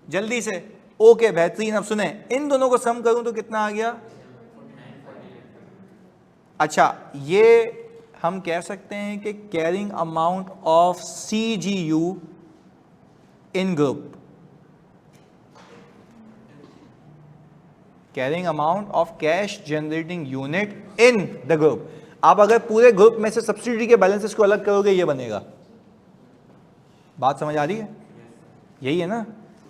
जल्दी से ओके, बेहतरीन। अब सुने, इन दोनों को सम करूं तो कितना आ गया? अच्छा, ये हम कह सकते हैं कि carrying amount of CGU in group, carrying amount of cash generating unit in the group. आप अगर पूरे ग्रुप में से सब्सिडियरी के बैलेंसेस को अलग करोगे ये बनेगा। बात समझ आ रही है? यही है ना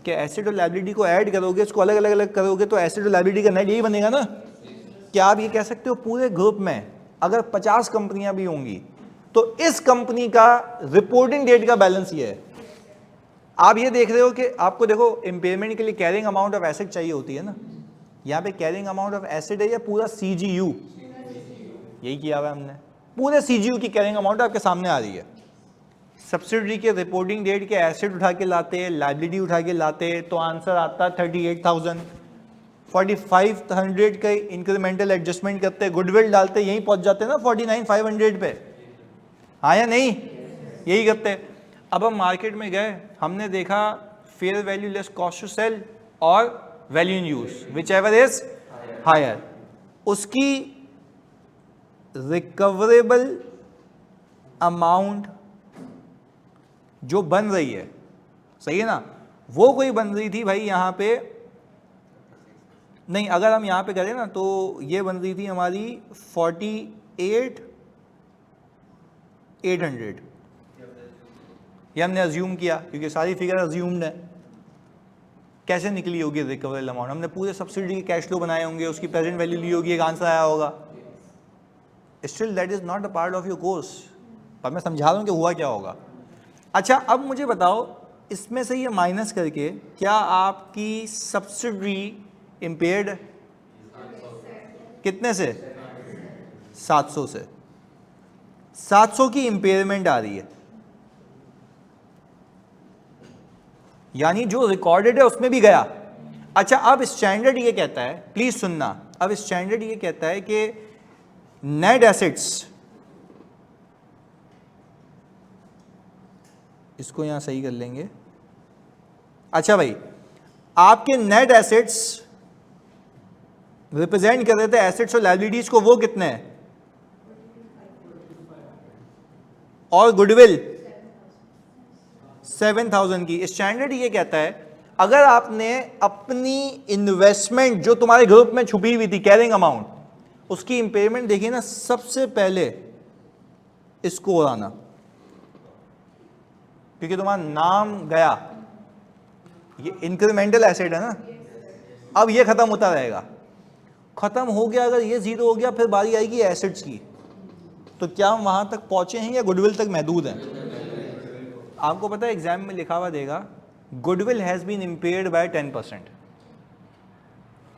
कि एसेट और लायबिलिटी को ऐड करोगे, इसको अलग अलग करोगे तो एसेट और लायबिलिटी का नेट यही बनेगा ना। क्या आप ये कह सकते हो पूरे ग्रुप में अगर 50 कंपनियां भी होंगी तो इस कंपनी का रिपोर्टिंग डेट का बैलेंस ये है। आप ये देख रहे हो कि आपको देखो इम्पेयरमेंट के लिए कैरिंग अमाउंट ऑफ एसेट चाहिए होती है ना, यहाँ पे कैरिंग अमाउंट ऑफ एसेट है या पूरा CGU? यही किया हुआ है हमने, पूरे CGU की कैरिंग अमाउंट आपके सामने आ रही है। सब्सिडियरी के रिपोर्टिंग डेट के एसेट उठा के लाते, लायबिलिटी उठा के लाते, तो आंसर आता 38,000। 4,500 का इंक्रीमेंटल एडजस्टमेंट करते, गुडविल डालते, यहीं पहुंच जाते ना 49,500 पे, हाँ या नहीं? यही करते। अब हम मार्केट में गए, हमने देखा fair value less cost to sell और value in use, whichever is higher, उसकी रिकवरेबल अमाउंट जो बन रही है, सही है ना, वो कोई बन रही थी भाई यहाँ पे नहीं, अगर हम यहाँ पे करें ना तो ये बन रही थी हमारी 48,800। ये हमने अज्यूम किया क्योंकि सारी फिगर अज्यूम्ड है। कैसे निकली होगी रिकवरेबल अमाउंट? हमने पूरे सब्सिडी के कैश फ्लो बनाए होंगे, उसकी प्रेजेंट वैल्यू ली होगी, एक आंसर आया होगा। Still that is not a part of your course, पर मैं समझा रहा हूँ कि हुआ क्या होगा। अच्छा, अब मुझे बताओ, इसमें से ये माइनस करके क्या आपकी सब्सिडी इम्पेयर्ड है? कितने से? 700 से। 700 की इम्पेयरमेंट आ रही है, यानी जो रिकॉर्डेड है उसमें भी गया। अच्छा, अब स्टैंडर्ड ये कहता है, प्लीज सुनना, अब स्टैंडर्ड ये कहता है कि नेट एसेट्स, इसको यहां सही कर लेंगे। अच्छा भाई, आपके नेट एसेट्स रिप्रेजेंट कर रहे थे एसेट्स और लायबिलिटीज को, वो कितने हैं? और गुडविल 7000 की। स्टैंडर्ड ये कहता है अगर आपने अपनी इन्वेस्टमेंट जो तुम्हारे ग्रुप में छुपी हुई थी, कैरिंग अमाउंट, उसकी इम्पेयरमेंट देखिए ना, सबसे पहले इसको आना, क्योंकि तुम्हारा नाम गया, ये इंक्रीमेंटल एसेट है ना। अब ये खत्म होता रहेगा, खत्म हो गया, अगर ये जीरो हो गया फिर बारी आएगी एसेट्स की। तो क्या हम वहां तक पहुंचे हैं या गुडविल तक महदूद हैं? आपको पता है एग्जाम में लिखा हुआ देगा goodwill has been impaired by 10%।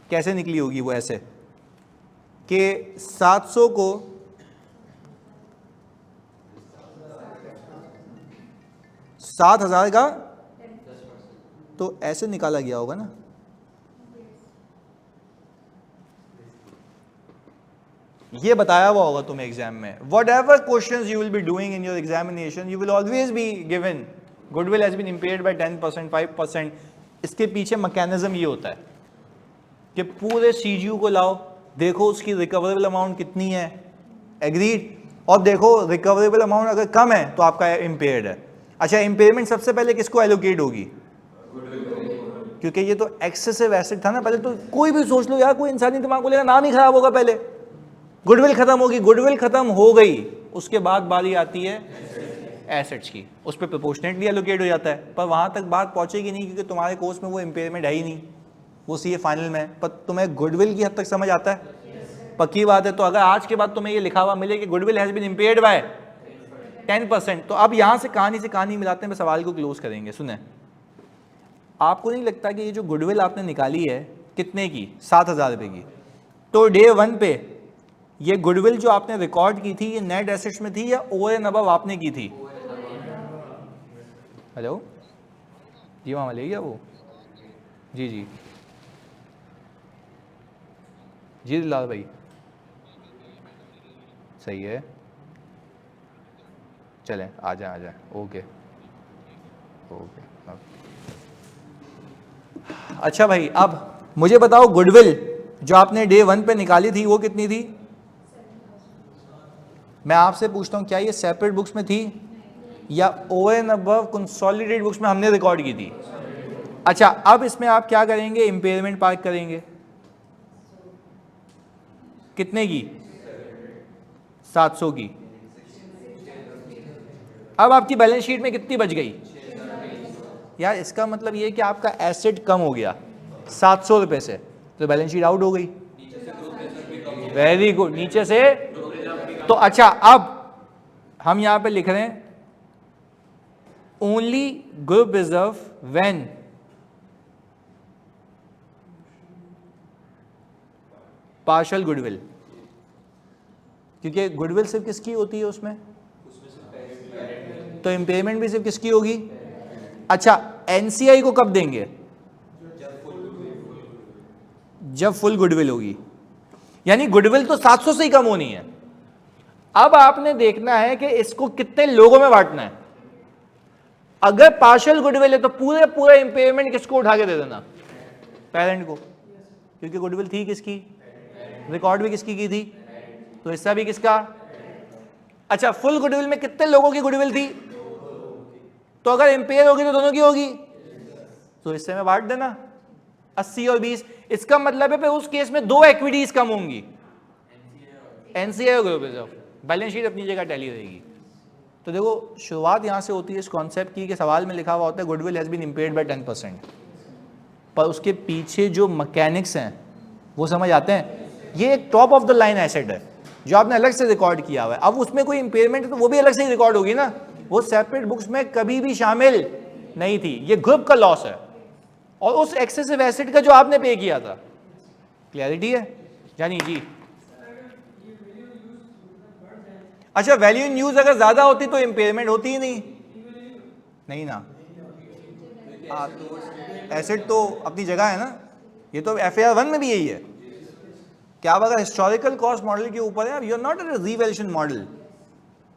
कैसे निकली होगी वो? ऐसे कि 700 को 7000 का, तो ऐसे निकाला गया होगा ना। ये बताया हुआ होगा तुम्हें एग्जाम में। Whatever question you will be doing in your examination, you will always be given goodwill has been impaired by 10%, 5%। इसके पीछे मैकेनिज्म ये होता है कि पूरे सीजीयू को लाओ, देखो उसकी रिकवरेबल अमाउंट कितनी है, एग्रीड, और देखो रिकवरेबल अमाउंट अगर कम है तो आपका इम्पेयर्ड है। अच्छा, इम्पेयरमेंट सबसे पहले किसको एलोकेट होगी? क्योंकि ये तो एक्सेसिव एसेट था ना। पहले तो कोई भी सोच लो यार, कोई इंसानी दिमाग बोलेगा नाम ही खराब होगा, पहले गुडविल खत्म होगी। गुडविल खत्म हो गई, उसके बाद बारी आती है एसेट्स की, उस पर प्रोपोर्शनेटली एलोकेट हो जाता है। पर वहां तक बात पहुंचेगी नहीं, क्योंकि तुम्हारे कोर्स में वो इम्पेयरमेंट है ही नहीं, वो सीए फाइनल में है। पर तुम्हें गुडविल की हद तक समझ आता है? पक्की बात है। तो अगर आज के बाद तुम्हें ये लिखा हुआ मिले कि goodwill has been impaired by 10%, तो अब यहां से कहानी मिलाते हैं, मैं सवाल को क्लोज करेंगे। सुने, आपको नहीं लगता कि ये जो गुडविल आपने निकाली है कितने की? 7000 रुपये की। तो डे 1 पे ये गुडविल जो आपने रिकॉर्ड की थी, ये नेट एसेट्स में थी या ओवर एंड अबव आपने की थी? हेलो जी, वहाँ ले गया वो? जी जी जी लाल भाई, सही है, चलें आ जाए। Okay okay. अच्छा भाई, अब मुझे बताओ गुडविल जो आपने डे 1 पे निकाली थी वो कितनी थी? मैं आपसे पूछता हूँ, क्या ये सेपरेट बुक्स में थी या over and above consolidated books में हमने रिकॉर्ड की थी? अच्छा, अब इसमें आप क्या करेंगे? इम्पेयरमेंट पार्क करेंगे। कितने की? 700 की। अब आपकी बैलेंस शीट में कितनी बच गई? यार इसका मतलब ये कि आपका एसेट कम हो गया 700 रुपए से, तो बैलेंस शीट आउट हो गई। वेरी गुड, नीचे से। तो अच्छा, अब हम यहां पे लिख रहे हैं only group reserve when partial goodwill, क्योंकि गुडविल सिर्फ किसकी होती है उसमें, तो इम्पेयरमेंट भी सिर्फ किसकी होगी? अच्छा, एनसीआई को कब देंगे? जब फुल गुडविल होगी, यानी गुडविल तो 700 से ही कम होनी है। अब आपने देखना है कि इसको कितने लोगों में बांटना है। अगर पार्शियल गुडविल है तो पूरे इम्पेयरमेंट किसको उठा के दे देना? पेरेंट को, क्योंकि गुडविल थी किसकी? रिकॉर्ड भी किसकी की थी? तो हिस्सा भी किसका? अच्छा, फुल गुडविल में कितने लोगों की गुडविल थी? तो अगर इंपेयर होगी तो दोनों की होगी, तो हिस्से में बांट देना 80 और 20। इसका मतलब है उस केस में दो इक्विटीज कम होंगी, एनसीआई और ग्रुप रिजर्व। बैलेंस शीट अपनी जगह टैली रहेगी। तो देखो, शुरुआत यहां से होती है इस कॉन्सेप्ट की कि सवाल में लिखा हुआ होता है goodwill has been impaired by 10%। पर उसके पीछे जो मैकेनिक्स हैं वो समझ आते हैं। ये एक top of the line asset है जो आपने अलग से रिकॉर्ड किया हुआ है। अब उसमें कोई इंपेयरमेंट है तो वो भी अलग से ही रिकॉर्ड होगी ना, वो सेपरेट बुक्स में कभी भी शामिल नहीं थी। ये ग्रुप का लॉस है और उस एक्सेसिव एसेट का जो आपने पे किया था। क्लैरिटी है जानी जी? अच्छा, वैल्यू इन यूज अगर ज्यादा होती तो इंपेयरमेंट होती ही नहीं ना। एसेट तो अपनी जगह है ना, ये तो FAR 1 में भी यही है कि आप अगर हिस्टोरिकल कॉस्ट मॉडल के ऊपर है, you are not a revaluation model,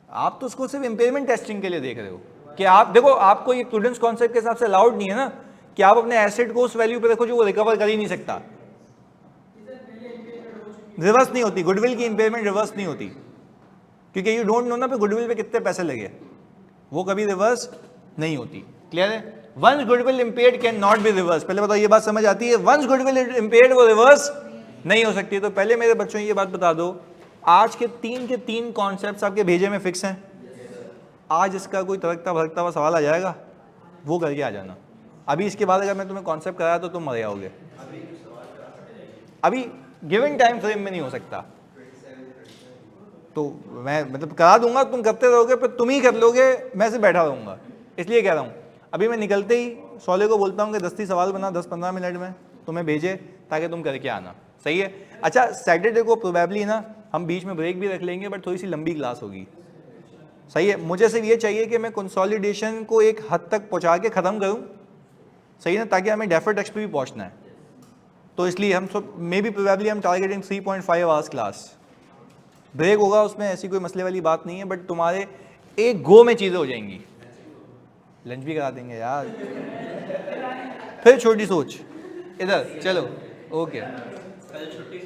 आप तो उसको सिर्फ इंपेयरमेंट टेस्टिंग के लिए देख रहे हो कि आप देखो, आपको ये प्रूडेंस कॉन्सेप्ट के हिसाब से अलाउड नहीं है ना कि आप अपने एसेट को उस वैल्यू पे देखो जो वो रिकवर कर ही नहीं सकता। रिवर्स नहीं होती गुडविल की इंपेयरमेंट, रिवर्स नहीं होती क्योंकि यू डोंट नो ना पे गुडविल पे कितने पैसे लगे, वो कभी रिवर्स नहीं होती। क्लियर है? Once goodwill impaired can not be reverse. पहले बताओ ये बात समझ आती है? वंस गुडविल इंपेयर्ड वो रिवर्स नहीं हो सकती। तो पहले मेरे बच्चों ये बात बता दो, आज के तीन कॉन्सेप्ट्स आपके भेजे में फिक्स हैं। आज इसका कोई तड़कता भड़कता हुआ सवाल आ जाएगा वो करके आ जाना। अभी इसके बाद अगर मैं तुम्हें कॉन्सेप्ट कराया तो तुम मर जाओगे। अभी गिवन टाइम फ्रेम में नहीं हो सकता, तो मैं मतलब करा दूंगा, तुम करते रहोगे पर तुम ही कर लोगे, मैं से बैठा रहूंगा। इसलिए कह रहा हूँ अभी मैं निकलते ही सोले को बोलता हूँ कि 10 सवाल बना 10-15 मिनट में तुम्हें भेजे ताकि तुम करके आना। सही है? अच्छा, सैटरडे को प्रोबेबली ना हम बीच में ब्रेक भी रख लेंगे बट थोड़ी सी लंबी क्लास होगी। सही है? मुझे सिर्फ ये चाहिए कि मैं कंसोलिडेशन को एक हद तक पहुँचा के ख़त्म करूँ। सही है ना? ताकि हमें डेफर टेक्स्ट पे भी पहुँचना है। तो इसलिए हम सब मे बी प्रोबेबली हम टारगेटिंग 3.5 आवर्स क्लास। ब्रेक होगा उसमें, ऐसी कोई मसले वाली बात नहीं है, बट तुम्हारे एक गो में चीज़ें हो जाएंगी। लंच भी करा देंगे यार। फिर छोटी सोच इधर चलो। ओके, कल छुट्टी